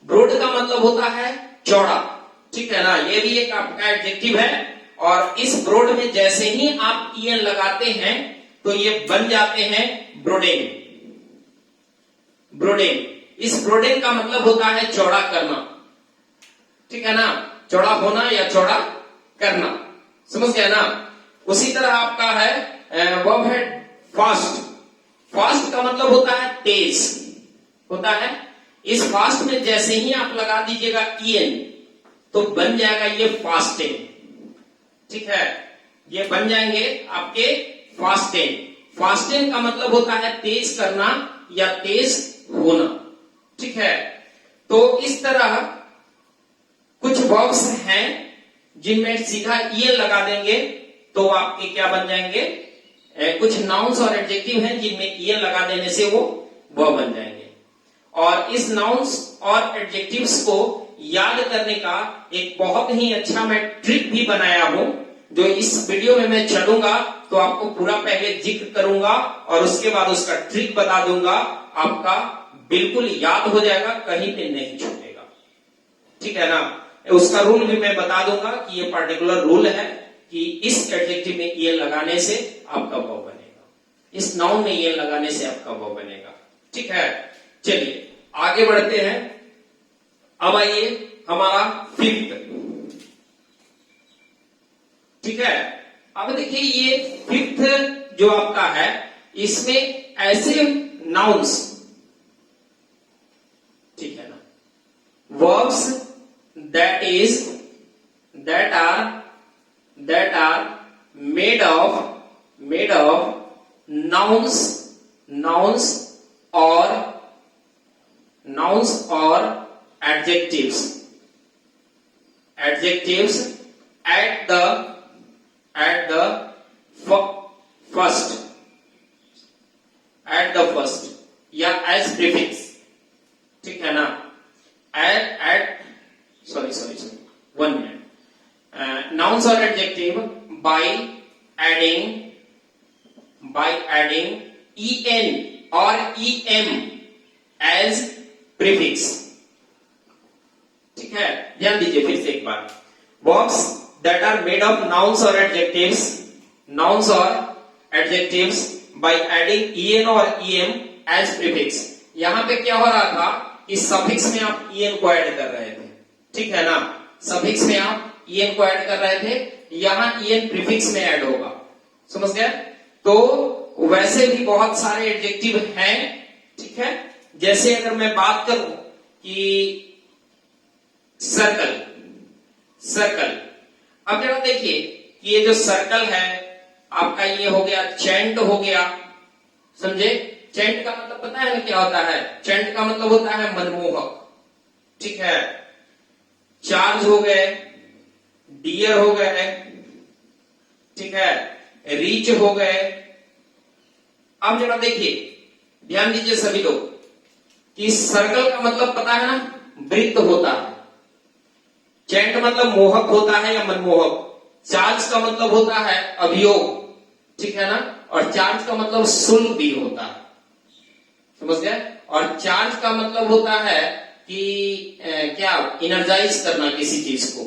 ब्रॉड का मतलब होता है चौड़ा। ठीक है ना, ये भी एक आपका एडजेक्टिव है, और इस ब्रॉड में जैसे ही आप ईएन लगाते हैं तो ये बन जाते हैं ब्रोडेन। इस ब्रोडेन का मतलब होता है चौड़ा करना। ठीक है ना, चौड़ा होना या चौड़ा करना, समझ गया ना। उसी तरह आपका है वर्ब है फास्ट। फास्ट का मतलब होता है तेज होता है। इस फास्ट में जैसे ही आप लगा दीजिएगा ईएन तो बन जाएगा ये फास्टिंग। ठीक है, ये बन जाएंगे आपके फास्टिंग। फास्टिंग का मतलब होता है तेज करना या तेज होना। ठीक है, तो इस तरह कुछ वर्ब्स हैं जिनमें सीधा ईएन लगा देंगे तो आपके क्या बन जाएंगे, कुछ नाउन्स और एडजेक्टिव हैं जिनमें ईएन लगा देने से वो बन जाएंगे। और इस नाउन्स और एडजेक्टिव्स को याद करने का एक बहुत ही अच्छा मैं ट्रिक भी बनाया हूं, जो इस वीडियो में मैं चलूंगा तो आपको पूरा पहले जिक्र करूंगा और उसके बाद उसका ट्रिक बता दूंगा। आपका बिल्कुल याद हो जाएगा, कहीं पे नहीं छूटेगा। ठीक है ना। उसका रूल भी मैं बता दूंगा कि ये पर्टिकुलर रूल है कि इस एडजेक्टिव में ईएन लगाने से आपका वर्ब बनेगा, इस नाउन में ईएन लगाने से आपका वर्ब बनेगा। ठीक है, चलिए आगे बढ़ते हैं। अब आइए हमारा फिफ्थ। ठीक है, अब देखिए ये फिफ्थ जो आपका है, इसमें ऐसे नाउन्स, ठीक है ना, verbs that are made of nouns or adjectives at the first या as prefix। ठीक है ना। sorry 1 minute। nouns or adjective by adding en or em as prefix। ठीक है, ध्यान दीजिए फिर से एक बार। verbs that are made of nouns or adjectives by adding en or em as prefix। यहां पे क्या हो रहा था कि सफिक्स में आप en को ऐड कर रहे थे। ठीक है ना, सफिक्स में आप en को ऐड कर रहे थे, यहां en प्रीफिक्स में ऐड होगा, समझ गए। तो वैसे भी बहुत सारे एडजेक्टिव हैं। ठीक है, जैसे अगर मैं बात करूं कि सर्कल, अब जरा देखिए कि ये जो सर्कल है आपका, ये हो गया चैंट हो गया, समझे। चैंट का मतलब पता है ना क्या होता है? चैंट का मतलब होता है मनमोहक। ठीक है, चार्ज हो गए, डियर हो गए, ठीक है, रीच हो गए। अब जरा देखिए, ध्यान दीजिए सभी लोग कि सर्कल का मतलब पता है ना, वृत्त होता है। चैंट मतलब मोहक होता है या मनमोहक। चार्ज का मतलब होता है अभियोग, ठीक है ना। और चार्ज का मतलब शुल्क भी होता है, समझ गए। और चार्ज का मतलब होता है कि क्या इनर्जाइज करना किसी चीज को,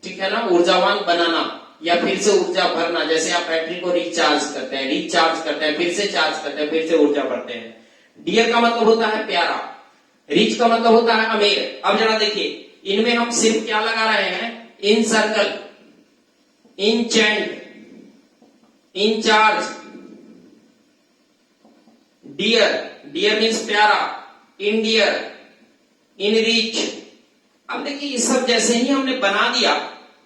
ठीक है ना, ऊर्जावान बनाना या फिर से ऊर्जा भरना। जैसे आप बैटरी को रिचार्ज करते हैं, रिचार्ज करते हैं, फिर से चार्ज करते हैं, फिर से ऊर्जा भरते हैं। डियर का मतलब होता है प्यारा, रिच का मतलब होता है अमीर। अब जरा देखिए, इनमें हम सिर्फ क्या लगा रहे हैं, encircle, enchant, in charge, dear, dear means प्यारा, इन डियर, इन रिच। अब देखिए ये सब जैसे ही हमने बना दिया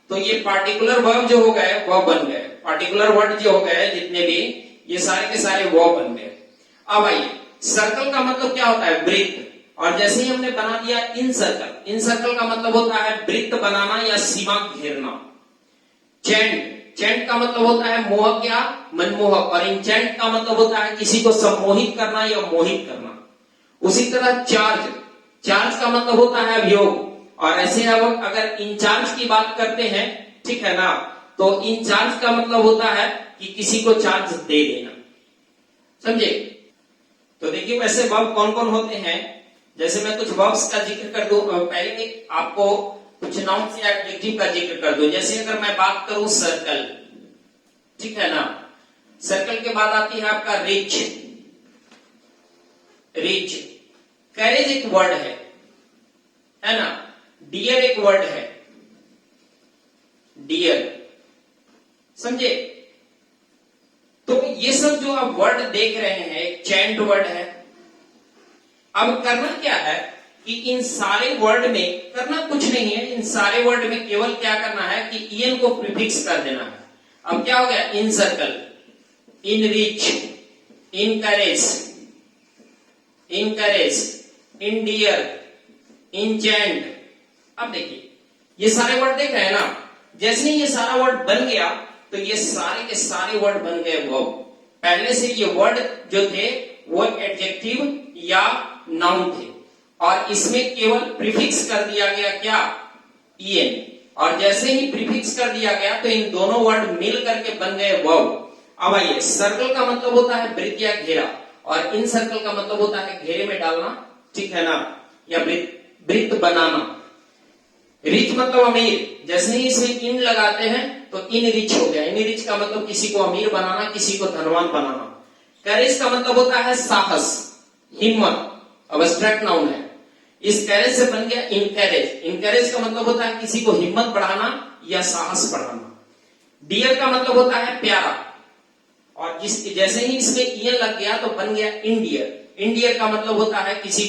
तो ये पार्टिकुलर वर्ब जो हो गए वह बन गए, पार्टिकुलर वर्ड जो हो गए जितने भी, ये सारे के सारे वो बन गए। अब आइए, सर्कल का मतलब क्या होता है, वृत्त। और जैसे ही हमने बना दिया इन सर्कल, इन सर्कल का मतलब होता है वृत्त बनाना या सीमा घेरना। चैंट, चैंट का मतलब होता है मोहक या मनमोहक। और इंचैंट का मतलब होता है किसी को सम्मोहित करना या मोहित करना। उसी तरह चार्ज, चार्ज का मतलब होता है अभियोग। और ऐसे अब अगर इंचार्ज की बात करते हैं, ठीक है ना, तो इंचार्ज का मतलब होता है कि किसी को चार्ज दे देना, समझे। तो देखिए वैसे वर्ब कौन कौन होते हैं, जैसे मैं कुछ वर्ब्स का जिक्र कर दूं, पहले आपको कुछ नाउन या एडजेक्टिव का जिक्र कर दूं। जैसे अगर मैं बात करूं सर्कल, ठीक है ना, सर्कल के बाद आती है आपका रिच, रिच। कैरेज एक वर्ड है ना। डियर एक वर्ड है, डियर, समझे। तो ये सब जो आप वर्ड देख रहे हैं एक चैंट वर्ड है। अब करना क्या है कि इन सारे वर्ड में करना कुछ नहीं है, इन सारे वर्ड में केवल क्या करना है कि इन को प्रीफिक्स कर देना है। अब क्या हो गया, इन सर्कल, इन रिच, इन करेज, इन करेज, इन डियर, इन चैंट। अब देखिए ये सारे वर्ड देख रहे हैं ना, जैसे ही ये सारा वर्ड बन गया तो ये सारे के सारे वर्ड बन गए वर्ब। पहले से ये वर्ड जो थे वो एडजेक्टिव या नाउन थे और इसमें केवल प्रीफिक्स कर दिया गया क्या, ईएन। और जैसे ही प्रीफिक्स कर दिया गया तो इन दोनों वर्ड मिल करके बन गए वर्ब। अब आइए, सर्कल का मतलब होता है वृत्त या घेरा और इन सर्कल का मतलब होता है घेरे में डालना, ठीक है ना, या वृत्त बनाना। रिच मतलब अमीर, जैसे ही इसमें इन लगाते हैं तो इन रिच हो गया। इन रिच का मतलब किसी को अमीर बनाना, किसी को धनवान बनाना। करेज का मतलब होता है साहस, हिम्मत, अब्स्ट्रैक्ट नाउन है। इस कैरेज से बन गया इनकैरेज। इनकैरेज का मतलब होता है किसी को हिम्मत बढ़ाना या साहस बढ़ाना। डियर का मतलब होता है प्यारा और जैसे ही इसमें ईएन लग गया तो बन गया इंडियर। इंडियर का मतलब होता है किसी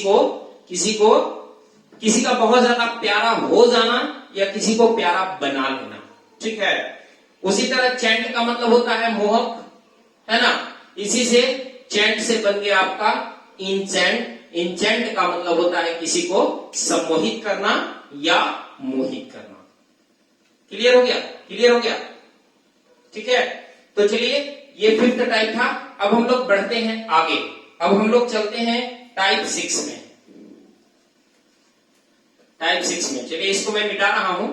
का बहुत ज्यादा प्यारा हो जाना या किसी को प्यारा बना लेना, ठीक है। उसी तरह चैंट का मतलब होता है मोहक, है ना। इसी से चैंट से बन गया आपका इंचैंट। इंचैंट का मतलब होता है किसी को सम्मोहित करना या मोहित करना। क्लियर हो गया, क्लियर हो गया, ठीक है। तो चलिए ये फिफ्थ टाइप था। अब हम लोग बढ़ते हैं आगे। अब हम लोग चलते हैं टाइप 6 में। टाइप 6 में चलिए इसको मैं मिटा रहा हूं।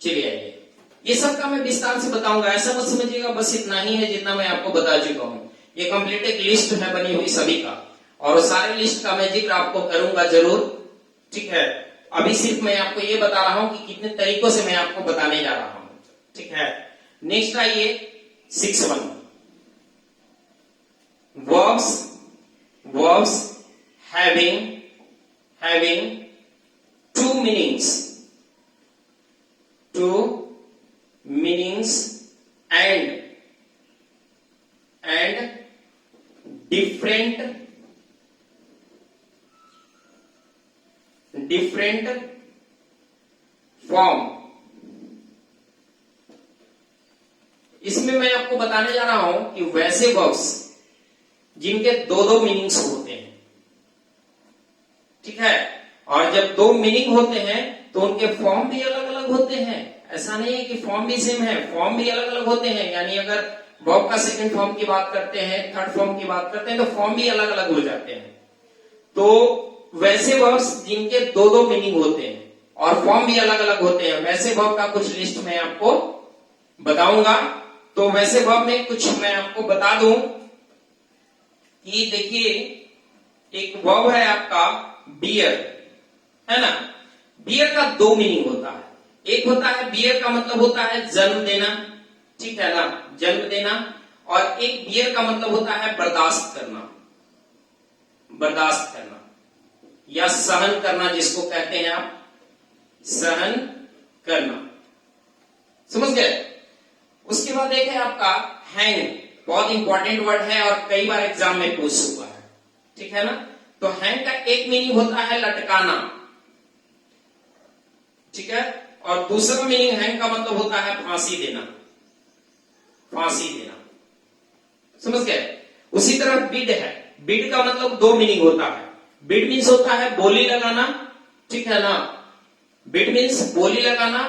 चलिए आइए, ये सब का मैं विस्तार से बताऊंगा, ऐसा मत समझिएगा बस इतना ही है जितना मैं आपको बता चुका हूं। ये कंप्लीट एक लिस्ट है बनी हुई सभी का और सारे लिस्ट का मैं जिक्र आपको करूंगा जरूर, ठीक है। अभी सिर्फ मैं आपको ये बता रहा हूं कि कितने तरीकों से मैं आपको बताने जा रहा हूं, ठीक है। नेक्स्ट आइए 6(1) verbs having two meanings and different form। इसमें मैं आपको बताने जा रहा हूं कि वैसे वर्ब्स जिनके दो मीनिंग्स होते हैं, ठीक है। और जब दो मीनिंग होते हैं तो उनके फॉर्म भी अलग अलग होते हैं। ऐसा नहीं है कि फॉर्म भी सेम है, फॉर्म भी अलग अलग होते हैं। यानी अगर वर्ब का सेकंड फॉर्म की बात करते हैं, थर्ड फॉर्म की बात करते हैं तो फॉर्म भी अलग अलग हो जाते हैं। तो वैसे वर्ब्स जिनके दो मीनिंग होते हैं और फॉर्म भी अलग अलग होते हैं। वैसे वर्ब का कुछ लिस्ट मैं आपको बताऊंगा। तो वैसे वर्ब में कुछ मैं आपको बता दूं कि देखिए, एक वर्ब है आपका बियर, है ना। बियर का दो मीनिंग होता है। एक होता है बियर का मतलब होता है जन्म देना, ठीक है ना, जन्म देना। और एक बियर का मतलब होता है बर्दाश्त करना, बर्दाश्त करना या सहन करना, जिसको कहते हैं आप सहन करना, समझ गए। उसके बाद एक है आपका हैंग, बहुत इंपॉर्टेंट वर्ड है और कई बार एग्जाम में पूछ चुका है, ठीक है ना। तो हैंग का एक मीनिंग होता है लटकाना, ठीक है, और दूसरा मीनिंग हैंग का मतलब होता है फांसी देना, फांसी देना, समझ गए। उसी तरह बिड है, बिड का मतलब दो मीनिंग होता है। बिड मीन्स होता है बोली लगाना, ठीक है ना, बिड मीन्स बोली लगाना,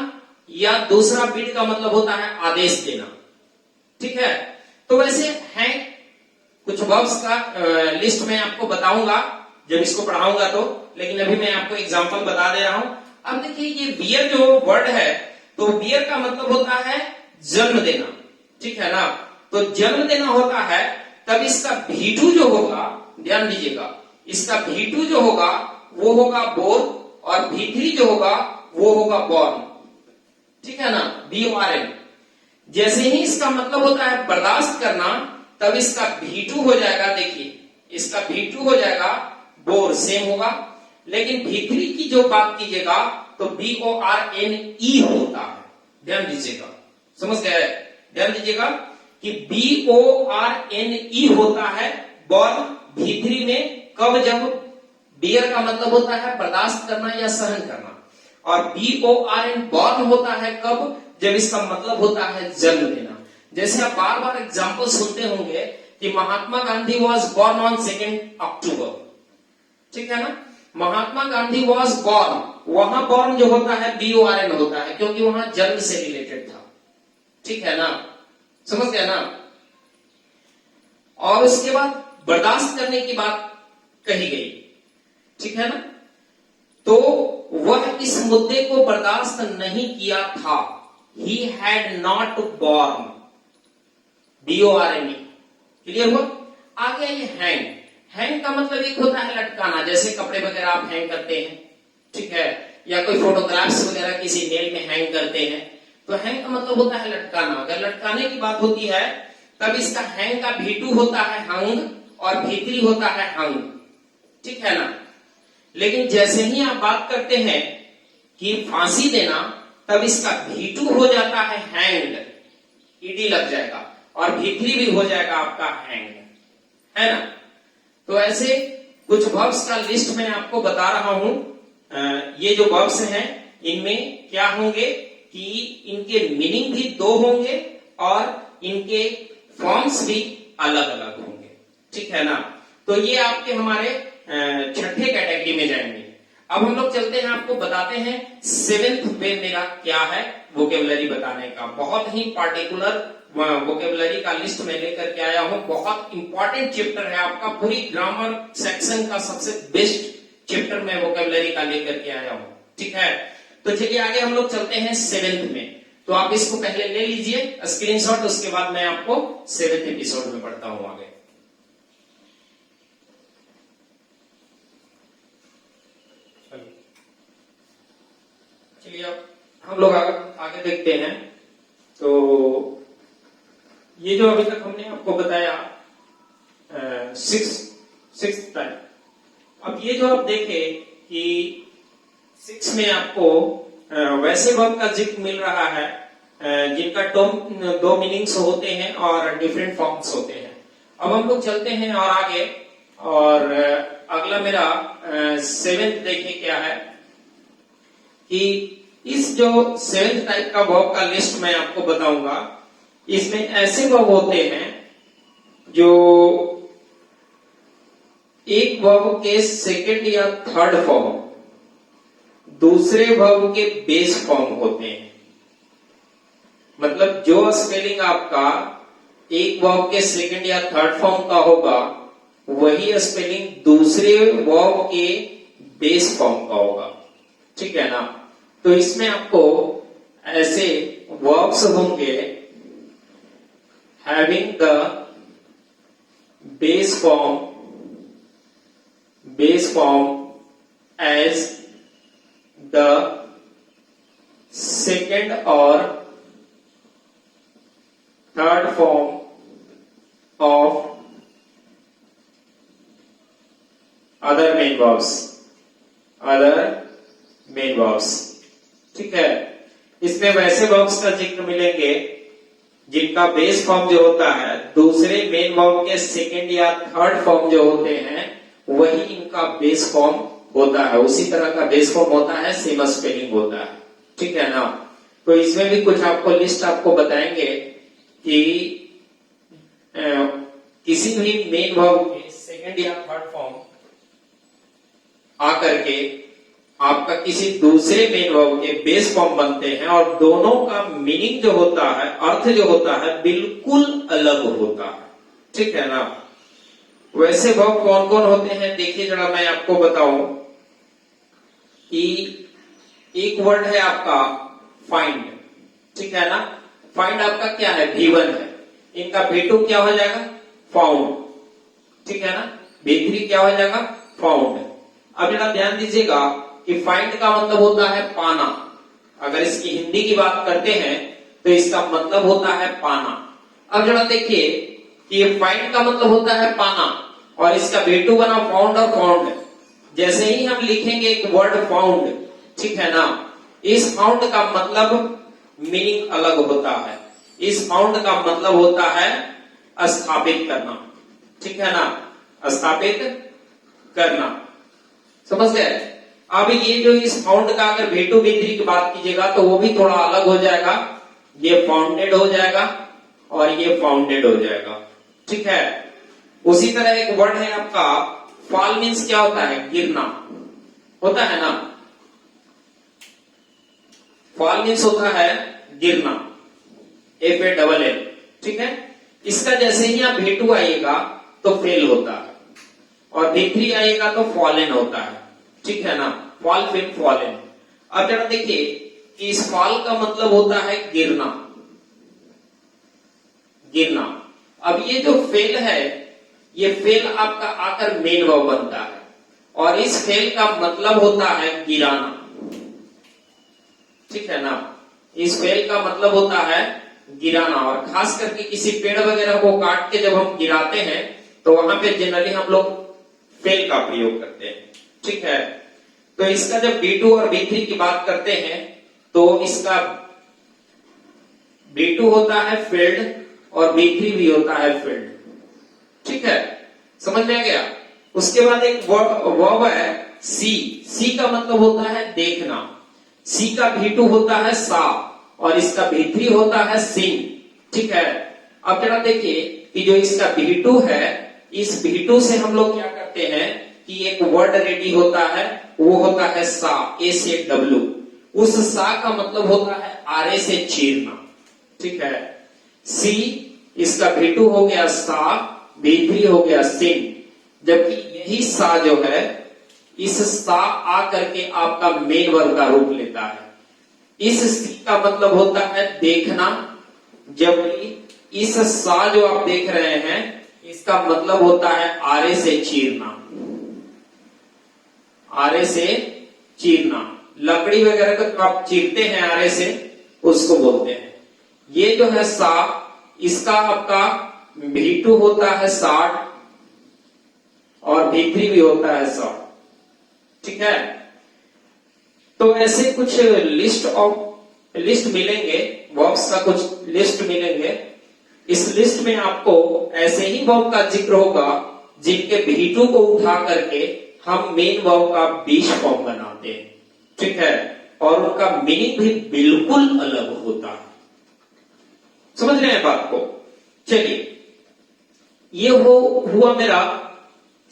या दूसरा बिड का मतलब होता है आदेश देना, ठीक है। तो वैसे हैं कुछ वर्ब्स का लिस्ट में आपको बताऊंगा जब इसको पढ़ाऊंगा तो, लेकिन अभी मैं आपको एग्जांपल बता दे रहा हूं। अब देखिए, ये बियर जो वर्ड है, तो बियर का मतलब होता है जन्म देना, ठीक है ना। तो जन्म देना होता है, तब इसका भीटू जो होगा, ध्यान दीजिएगा, इसका भीटू जो होगा वो होगा बोर, और भीतरी जो होगा वो होगा बॉर्न, ठीक है ना, BORN। जैसे ही इसका मतलब होता है बर्दाश्त करना, तब इसका भीटू हो जाएगा, देखिए इसका भीटू हो जाएगा बोर, सेम होगा। लेकिन भीतरी की जो बात कीजिएगा तो BORNE होता है, ध्यान दीजिएगा, समझ गए, ध्यान दीजिएगा कि BORNE होता है बॉर्न, भीतरी में, कब, जब बियर का मतलब होता है बर्दाश्त करना या सहन करना, और BORN बॉर्न होता है कब, जब इसका मतलब होता है जन्म देना। जैसे आप बार बार एग्जाम्पल सुनते होंगे कि Mahatma Gandhi was born on 2 अक्टूबर, ठीक है ना, महात्मा गांधी वॉज बॉर्न, वहां बॉर्न जो होता है BORN होता है, क्योंकि वहां जन्म से रिलेटेड था, ठीक है ना, समझ गया ना। और उसके बाद बर्दाश्त करने की बात कही गई, ठीक है ना। तो वह इस मुद्दे को बर्दाश्त नहीं किया था, he had not borne, BORNE, clear हुआ। आगे ये हैंग, हैंग का मतलब एक होता है लटकाना, जैसे कपड़े वगैरह आप हैंग करते हैं, ठीक है, या कोई फोटोग्राफ्स वगैरह किसी नेल में हैंग करते हैं, तो हैंग का मतलब होता है लटकाना। अगर लटकाने की बात होती है, तब इसका हैंग का भीटू होता है हंग, और भीतरी होता है हंग, ठीक है ना। लेकिन जैसे ही आप बात करते हैं कि फांसी देना, तब इसका भीटू हो जाता है हैंग, ईडी लग जाएगा, और भीतरी भी हो जाएगा आपका हैंग, है ना। तो ऐसे कुछ वर्ब्स का लिस्ट मैं आपको बता रहा हूं। ये जो वर्ब्स हैं, इनमें क्या होंगे कि इनके मीनिंग भी दो होंगे और इनके फॉर्म्स भी अलग अलग होंगे, ठीक है ना। तो ये आपके हमारे छठे कैटेगरी में जाएंगे। अब हम लोग चलते हैं, आपको बताते हैं 7th वे मेरा क्या है वोकेबलरी बताने का। बहुत ही पार्टिकुलर वोकेबलरी का लिस्ट में लेकर के आया हूं। बहुत इंपॉर्टेंट चैप्टर है आपका, पूरी ग्रामर सेक्शन का सबसे बेस्ट चैप्टर मैं वोकेबलरी का लेकर के आया हूं, ठीक है। तो चलिए आगे हम लोग चलते हैं 7th में। तो आप इसको पहले ले लीजिए स्क्रीनशॉट, उसके बाद मैं आपको 7th एपिसोड में पढ़ता हूं आगे। चलिए अब हम लोग आगे देखते हैं। तो ये जो अभी तक हमने आपको बताया 6th टाइप। अब ये जो आप देखे कि 6 में आपको वैसे वर्ब का जिक्र मिल रहा है जिनका दो मीनिंग्स होते हैं और डिफरेंट फॉर्म्स होते हैं। अब हम लोग चलते हैं और आगे, और अगला मेरा 7th देखिए क्या है कि इस जो 7th टाइप का वर्ब का लिस्ट मैं आपको बताऊंगा, इसमें ऐसे वर्ब होते हैं जो एक वर्ब के सेकंड या थर्ड फॉर्म दूसरे वर्ब के बेस फॉर्म होते हैं। मतलब जो स्पेलिंग आपका एक वर्ब के सेकंड या थर्ड फॉर्म का होगा, वही स्पेलिंग दूसरे वर्ब के बेस फॉर्म का होगा, ठीक है ना। तो इसमें आपको ऐसे वर्ब्स होंगे having the base form as the second और third form of other main verbs. ठीक है, इसमें वैसे वर्ब्स का जिक्र मिलेंगे जिनका बेस फॉर्म जो होता है दूसरे मेन वर्ब के सेकेंड या थर्ड फॉर्म जो होते हैं वही इनका बेस फॉर्म होता है। उसी तरह का बेस फॉर्म होता है, सेम स्पेलिंग होता है। ठीक है ना। तो इसमें भी कुछ आपको लिस्ट आपको बताएंगे कि किसी भी मेन वर्ब के सेकेंड या थर्ड फॉर्म आकर के आपका किसी दूसरे मेन वर्ब के बेस फॉर्म बनते हैं और दोनों का मीनिंग जो होता है, अर्थ जो होता है बिल्कुल अलग होता है। ठीक है ना। वैसे वर्ब कौन कौन होते हैं देखिए जरा मैं आपको बताऊं कि एक वर्ड है आपका फाइंड। ठीक है ना। फाइंड आपका क्या है, V1 है। इनका V2 क्या हो जाएगा, फाउंड। ठीक है ना। V3 क्या हो जाएगा, फाउंड। अब जरा ध्यान दीजिएगा कि फाइंड का मतलब होता है पाना। अगर इसकी हिंदी की बात करते हैं तो इसका मतलब होता है पाना। अब जरा देखिए कि ये फाइंड का मतलब होता है पाना और इसका V2 बना फाउंड और फाउंड। जैसे ही हम लिखेंगे एक वर्ड फाउंड, ठीक है ना, इस फाउंड का मतलब मीनिंग अलग होता है। इस फाउंड का मतलब होता है स्थापित करना। ठीक है ना, स्थापित करना। समझ गए। अब ये जो इस फाउंड का अगर V2 V3 की बात कीजिएगा तो वो भी थोड़ा अलग हो जाएगा। ये फाउंडेड हो जाएगा और ये फाउंडेड हो जाएगा। ठीक है। उसी तरह एक वर्ड है आपका फॉल, मीन्स क्या होता है, गिरना होता है ना। फॉल मीन्स होता है गिरना, FALL। ठीक है। इसका जैसे ही आप V2 आएगा तो फेल होता है और V3 आएगा तो फॉलन होता है। ठीक है ना, फॉल फेल फॉलन। अब जरा देखिए कि इस फॉल का मतलब होता है गिरना, गिरना। अब ये जो फेल है, ये फेल आपका आकर मेन वर्ब बनता है और इस फेल का मतलब होता है गिराना। ठीक है ना। इस फेल का मतलब होता है गिराना और खास करके किसी पेड़ वगैरह को काट के जब हम गिराते हैं तो वहां पे जनरली हम लोग फेल का प्रयोग करते हैं। ठीक है। तो इसका जब V2 और V3 की बात करते हैं तो इसका V2 होता है फील्ड और V3 भी होता है फील्ड। ठीक है, समझ में आ गया। उसके बाद एक वर्ब है सी का मतलब होता है देखना। सी का V2 होता है सा और इसका V3 होता है सिंग। ठीक है। अब जरा देखिए कि जो इसका V2 है, इस V2 से हम लोग क्या करते हैं कि एक वर्ड रेडी होता है, वो होता है सा, A से W। उस सा का मतलब होता है आरे से चीरना। ठीक है। सी इसका V2 हो गया सा, V3 हो गया सिंग। जबकि यही सा जो है, इस सा आ करके आपका मेन वर्ब का रूप लेता है। इस सी का मतलब होता है देखना, जबकि इस सा जो आप देख रहे हैं इसका मतलब होता है आरे से चीरना। आरे से चीरना, लकड़ी वगैरह को तो आप चीरते हैं आरे से, उसको बोलते हैं। ये जो है सा, इसका आपका V2 होता है 60 और V3 भी होता है 100। ठीक है। तो ऐसे कुछ लिस्ट मिलेंगे, वर्ब्स का कुछ लिस्ट मिलेंगे। इस लिस्ट में आपको ऐसे ही वर्ब का जिक्र होगा जिनके V2 को उठा करके हम मेन वर्ब का बेस फॉर्म बनाते हैं। ठीक है। और उनका मीनिंग भी बिल्कुल अलग होता है। समझ रहे हैं बात को। चलिए, ये हुआ मेरा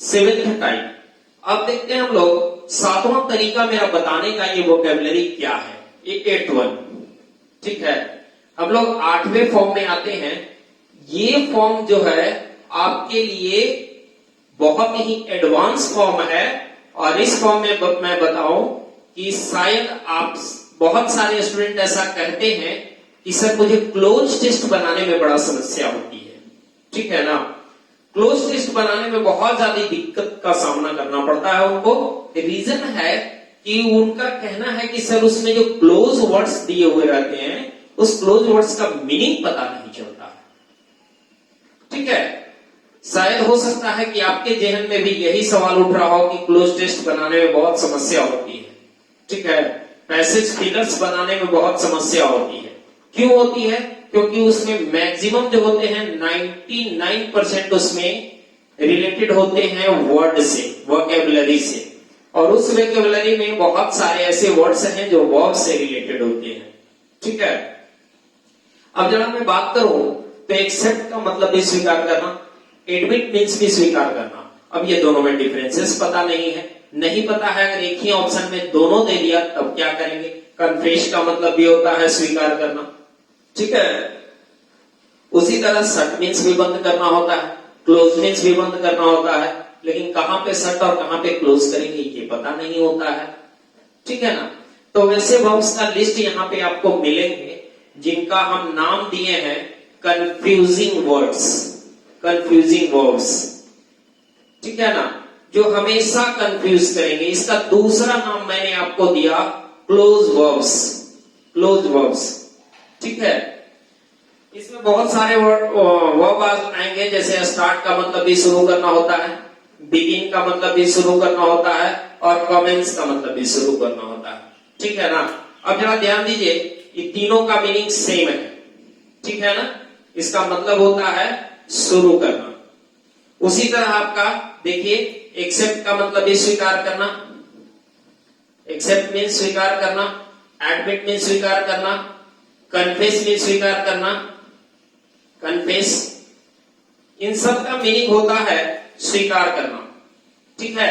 7th टाइप। अब देखते हैं हम लोग 7वां तरीका मेरा बताने का, ये वोकैबुलरी क्या है, ये 8th वन। ठीक है। हम लोग 8वें फॉर्म में आते हैं। ये फॉर्म जो है आपके लिए बहुत ही एडवांस फॉर्म है और इस फॉर्म में मैं बताऊं कि शायद आप बहुत सारे स्टूडेंट ऐसा कहते हैं कि सर मुझे क्लोज टेस्ट बनाने में बड़ा समस्या होती है, ठीक है ना। क्लोज टेस्ट बनाने में बहुत ज्यादा दिक्कत का सामना करना पड़ता है उनको। रीजन है कि उनका कहना है कि सर उसमें जो क्लोज वर्ड्स दिए हुए रहते हैं उस क्लोज वर्ड्स का मीनिंग पता नहीं चलता है, ठीक है। शायद हो सकता है कि आपके जहन में भी यही सवाल उठ रहा हो कि क्लोज टेस्ट बनाने में बहुत समस्या होती है, ठीक है। पैसेज फिलर्स बनाने में बहुत समस्या होती है। क्यों होती है? क्योंकि उसमें मैक्सिमम जो होते हैं 99% उसमें रिलेटेड होते हैं वर्ड से, वोकैबुलरी से, और उस वोकैबुलरी में बहुत सारे ऐसे वर्ड्स हैं जो वर्ब से रिलेटेड होते हैं, ठीक है। अब जरा मैं बात करूं तो एक्सेप्ट का मतलब भी स्वीकार करना, एडमिट मीन्स भी स्वीकार करना। अब ये दोनों में डिफरेंसेस पता नहीं है, नहीं पता है। अगर एक ही ऑप्शन में दोनों दे दिया तब क्या करेंगे? कन्फेस का मतलब भी होता है स्वीकार करना, ठीक है। उसी तरह शट मीन्स भी बंद करना होता है, क्लोज मीन्स भी बंद करना होता है, लेकिन कहां पे शट और कहां पे क्लोज करेंगे ये पता नहीं होता है, ठीक है ना। तो वैसे वर्ब्स का लिस्ट यहां पे आपको मिलेंगे जिनका हम नाम दिए हैं कंफ्यूजिंग वर्ड्स, कंफ्यूजिंग वर्ब्स, ठीक है ना, जो हमेशा कंफ्यूज करेंगे। इसका दूसरा नाम मैंने आपको दिया क्लोज वर्ब्स, क्लोज वर्ब्स, ठीक है। इसमें बहुत सारे वर्ब आएंगे, जैसे स्टार्ट का मतलब भी शुरू करना होता है, बिगिन का मतलब भी शुरू करना होता है, और कमेंस का मतलब भी शुरू करना होता है, ठीक है ना। अब जरा ध्यान दीजिए, ये तीनों का मीनिंग सेम है, ठीक है ना। इसका मतलब होता है शुरू करना। उसी तरह आपका देखिए, एक्सेप्ट का मतलब भी स्वीकार करना, एक्सेप्ट मीन्स स्वीकार करना, एडमिट मीन्स स्वीकार करना, कन्फेस मीन्स स्वीकार करना, कन्फेस, इन सब का मीनिंग होता है स्वीकार करना, ठीक है।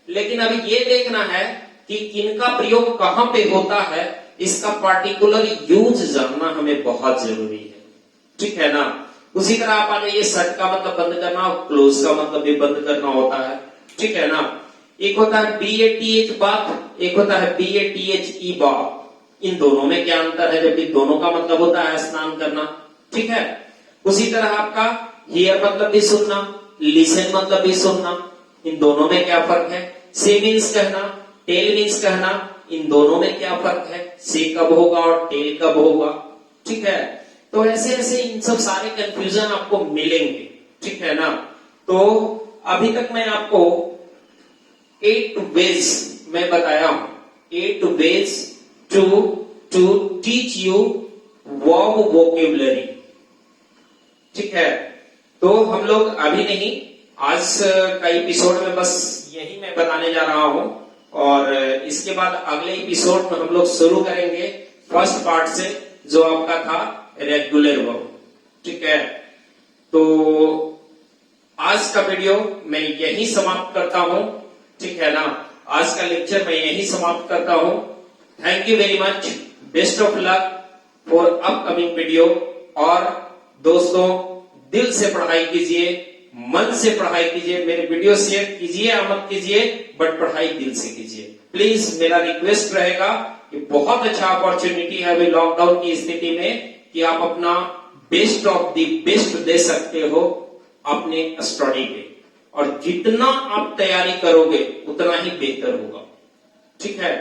लेकिन अभी ये देखना है कि किनका प्रयोग कहां पे होता है, इसका पार्टिकुलर यूज जानना हमें बहुत जरूरी है, ठीक है ना। उसी तरह आप आ जाइए, शट का मतलब बंद करना, क्लोज का मतलब भी बंद करना होता है, ठीक है ना। एक होता है BATH बाथ, एक होता है BATHE बाथ। इन दोनों में क्या अंतर है, जबकि दोनों का मतलब होता है स्नान करना, ठीक है। उसी तरह आपका हियर मतलब भी सुनना, लिसन मतलब भी सुनना, इन दोनों में क्या फर्क है। से मीन्स कहना, टेल मीन्स कहना, इन दोनों में क्या फर्क है, से कब होगा और टेल कब होगा, ठीक है। तो ऐसे ऐसे इन सब सारे कंफ्यूजन आपको मिलेंगे, ठीक है ना। तो अभी तक मैं आपको 8 वेज मैं बताया हूं, 8 ways to teach you verb vocabulary, ठीक है। तो हम लोग अभी नहीं, आज का एपिसोड में बस यही मैं बताने जा रहा हूं, और इसके बाद अगले एपिसोड में हम लोग शुरू करेंगे फर्स्ट पार्ट से, जो आपका था रेगुलर वर्ब, ठीक है। तो आज का वीडियो मैं यही समाप्त करता हूं, ठीक है ना। आज का लेक्चर मैं यही समाप्त करता हूं। Thank you very much, best of luck for upcoming video. और दोस्तों, दिल से पढ़ाई कीजिए, मन से पढ़ाई कीजिए, मेरे वीडियो शेयर कीजिए या मत कीजिए, बट पढ़ाई दिल से कीजिए प्लीज। मेरा रिक्वेस्ट रहेगा कि बहुत अच्छा अपॉर्चुनिटी है अभी लॉकडाउन की स्थिति में कि आप अपना बेस्ट ऑफ द बेस्ट दे सकते हो अपने स्टडी पे, और जितना आप तैयारी करोगे उतना ही बेहतर होगा, ठीक है।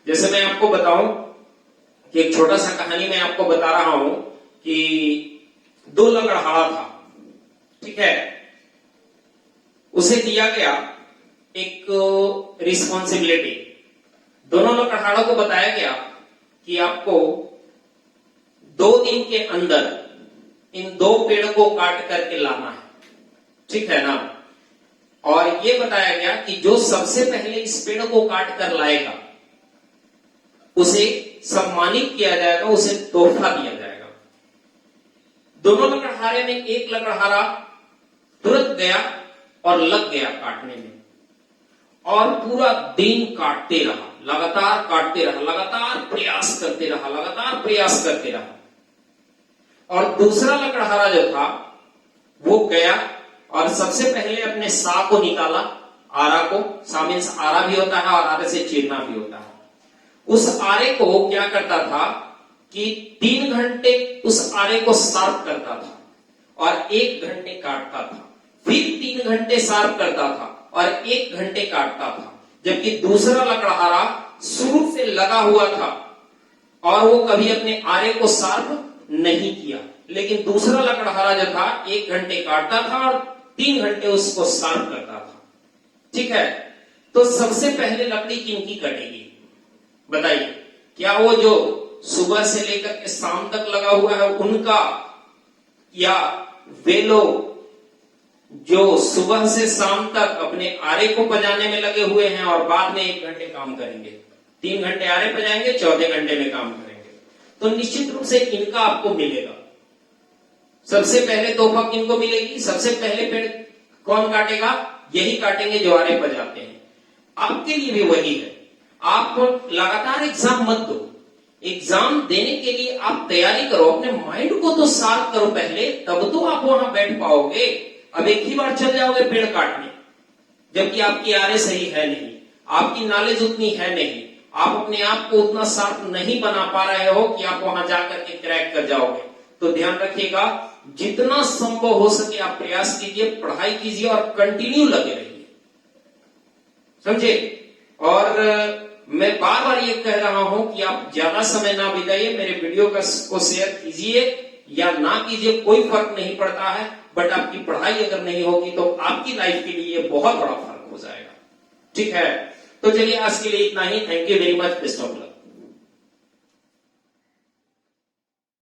जैसे मैं आपको बताऊं कि एक छोटा सा कहानी मैं आपको बता रहा हूं कि 2 लकड़हारा था, ठीक है। उसे दिया गया एक रिस्पॉन्सिबिलिटी। दोनों लकड़हारों को बताया गया कि आपको 2 दिन के अंदर इन 2 पेड़ को काट करके लाना है, ठीक है ना। और ये बताया गया कि जो सबसे पहले इस पेड़ को काट कर लाएगा उसे सम्मानित किया जाएगा, उसे तोहफा दिया जाएगा। दोनों लकड़हारे में एक लकड़हारा तुरंत गया और लग गया काटने में, और पूरा दिन काटते रहा, लगातार काटते रहा, लगातार प्रयास करते रहा, लगातार प्रयास करते रहा। और दूसरा लकड़हारा जो था वो गया और सबसे पहले अपने सा को निकाला, आरा को, सा मीन्स आरा भी होता है और आरे से चीरना भी होता है। उस आरे को क्या करता था कि 3 घंटे उस आरे को शार्प करता था और 1 घंटे काटता था, फिर 3 घंटे शार्प करता था और 1 घंटे काटता था। जबकि दूसरा लकड़हारा शुरू से लगा हुआ था और वो कभी अपने आरे को शार्प नहीं किया, लेकिन दूसरा लकड़हारा जो था 1 घंटे काटता था और 3 घंटे उसको शार्प करता था। ठीक है, तो सबसे पहले लकड़ी किनकी कटेगी बताइए? क्या वो जो सुबह से लेकर के शाम तक लगा हुआ है उनका, या वे लोग जो सुबह से शाम तक अपने आरे को पजाने में लगे हुए हैं और बाद में 1 घंटे काम करेंगे, 3 घंटे आरे पजाएंगे, चौथे घंटे में काम करेंगे? तो निश्चित रूप से इनका आपको मिलेगा। सबसे पहले तोहफा किनको मिलेगी? सबसे पहले पेड़ कौन काटेगा? यही काटेंगे जो आरे पजाते हैं। आपके लिए भी वही है, आप लगातार एग्जाम मत दो, एग्जाम देने के लिए आप तैयारी करो, अपने माइंड को तो शार्प करो पहले, तब तो आप वहां बैठ पाओगे। अब एक ही बार चल जाओगे पेड़ काटने, जबकि आपकी आरे सही है नहीं, आपकी नॉलेज उतनी है नहीं, आप अपने आप को उतना शार्प नहीं बना पा रहे हो कि आप वहां जाकर के क्रैक कर जाओगे। तो ध्यान रखिएगा, जितना संभव हो सके आप प्रयास कीजिए, पढ़ाई कीजिए और कंटिन्यू लगे रहिए, समझे? और मैं बार बार ये कह रहा हूं कि आप ज्यादा समय ना बिताइए, मेरे वीडियो को शेयर कीजिए या ना कीजिए, कोई फर्क नहीं पड़ता है, बट आपकी पढ़ाई अगर नहीं होगी तो आपकी लाइफ के लिए बहुत बड़ा फर्क हो जाएगा। ठीक है, तो चलिए आज के लिए इतना ही। Thank you very much, best of luck.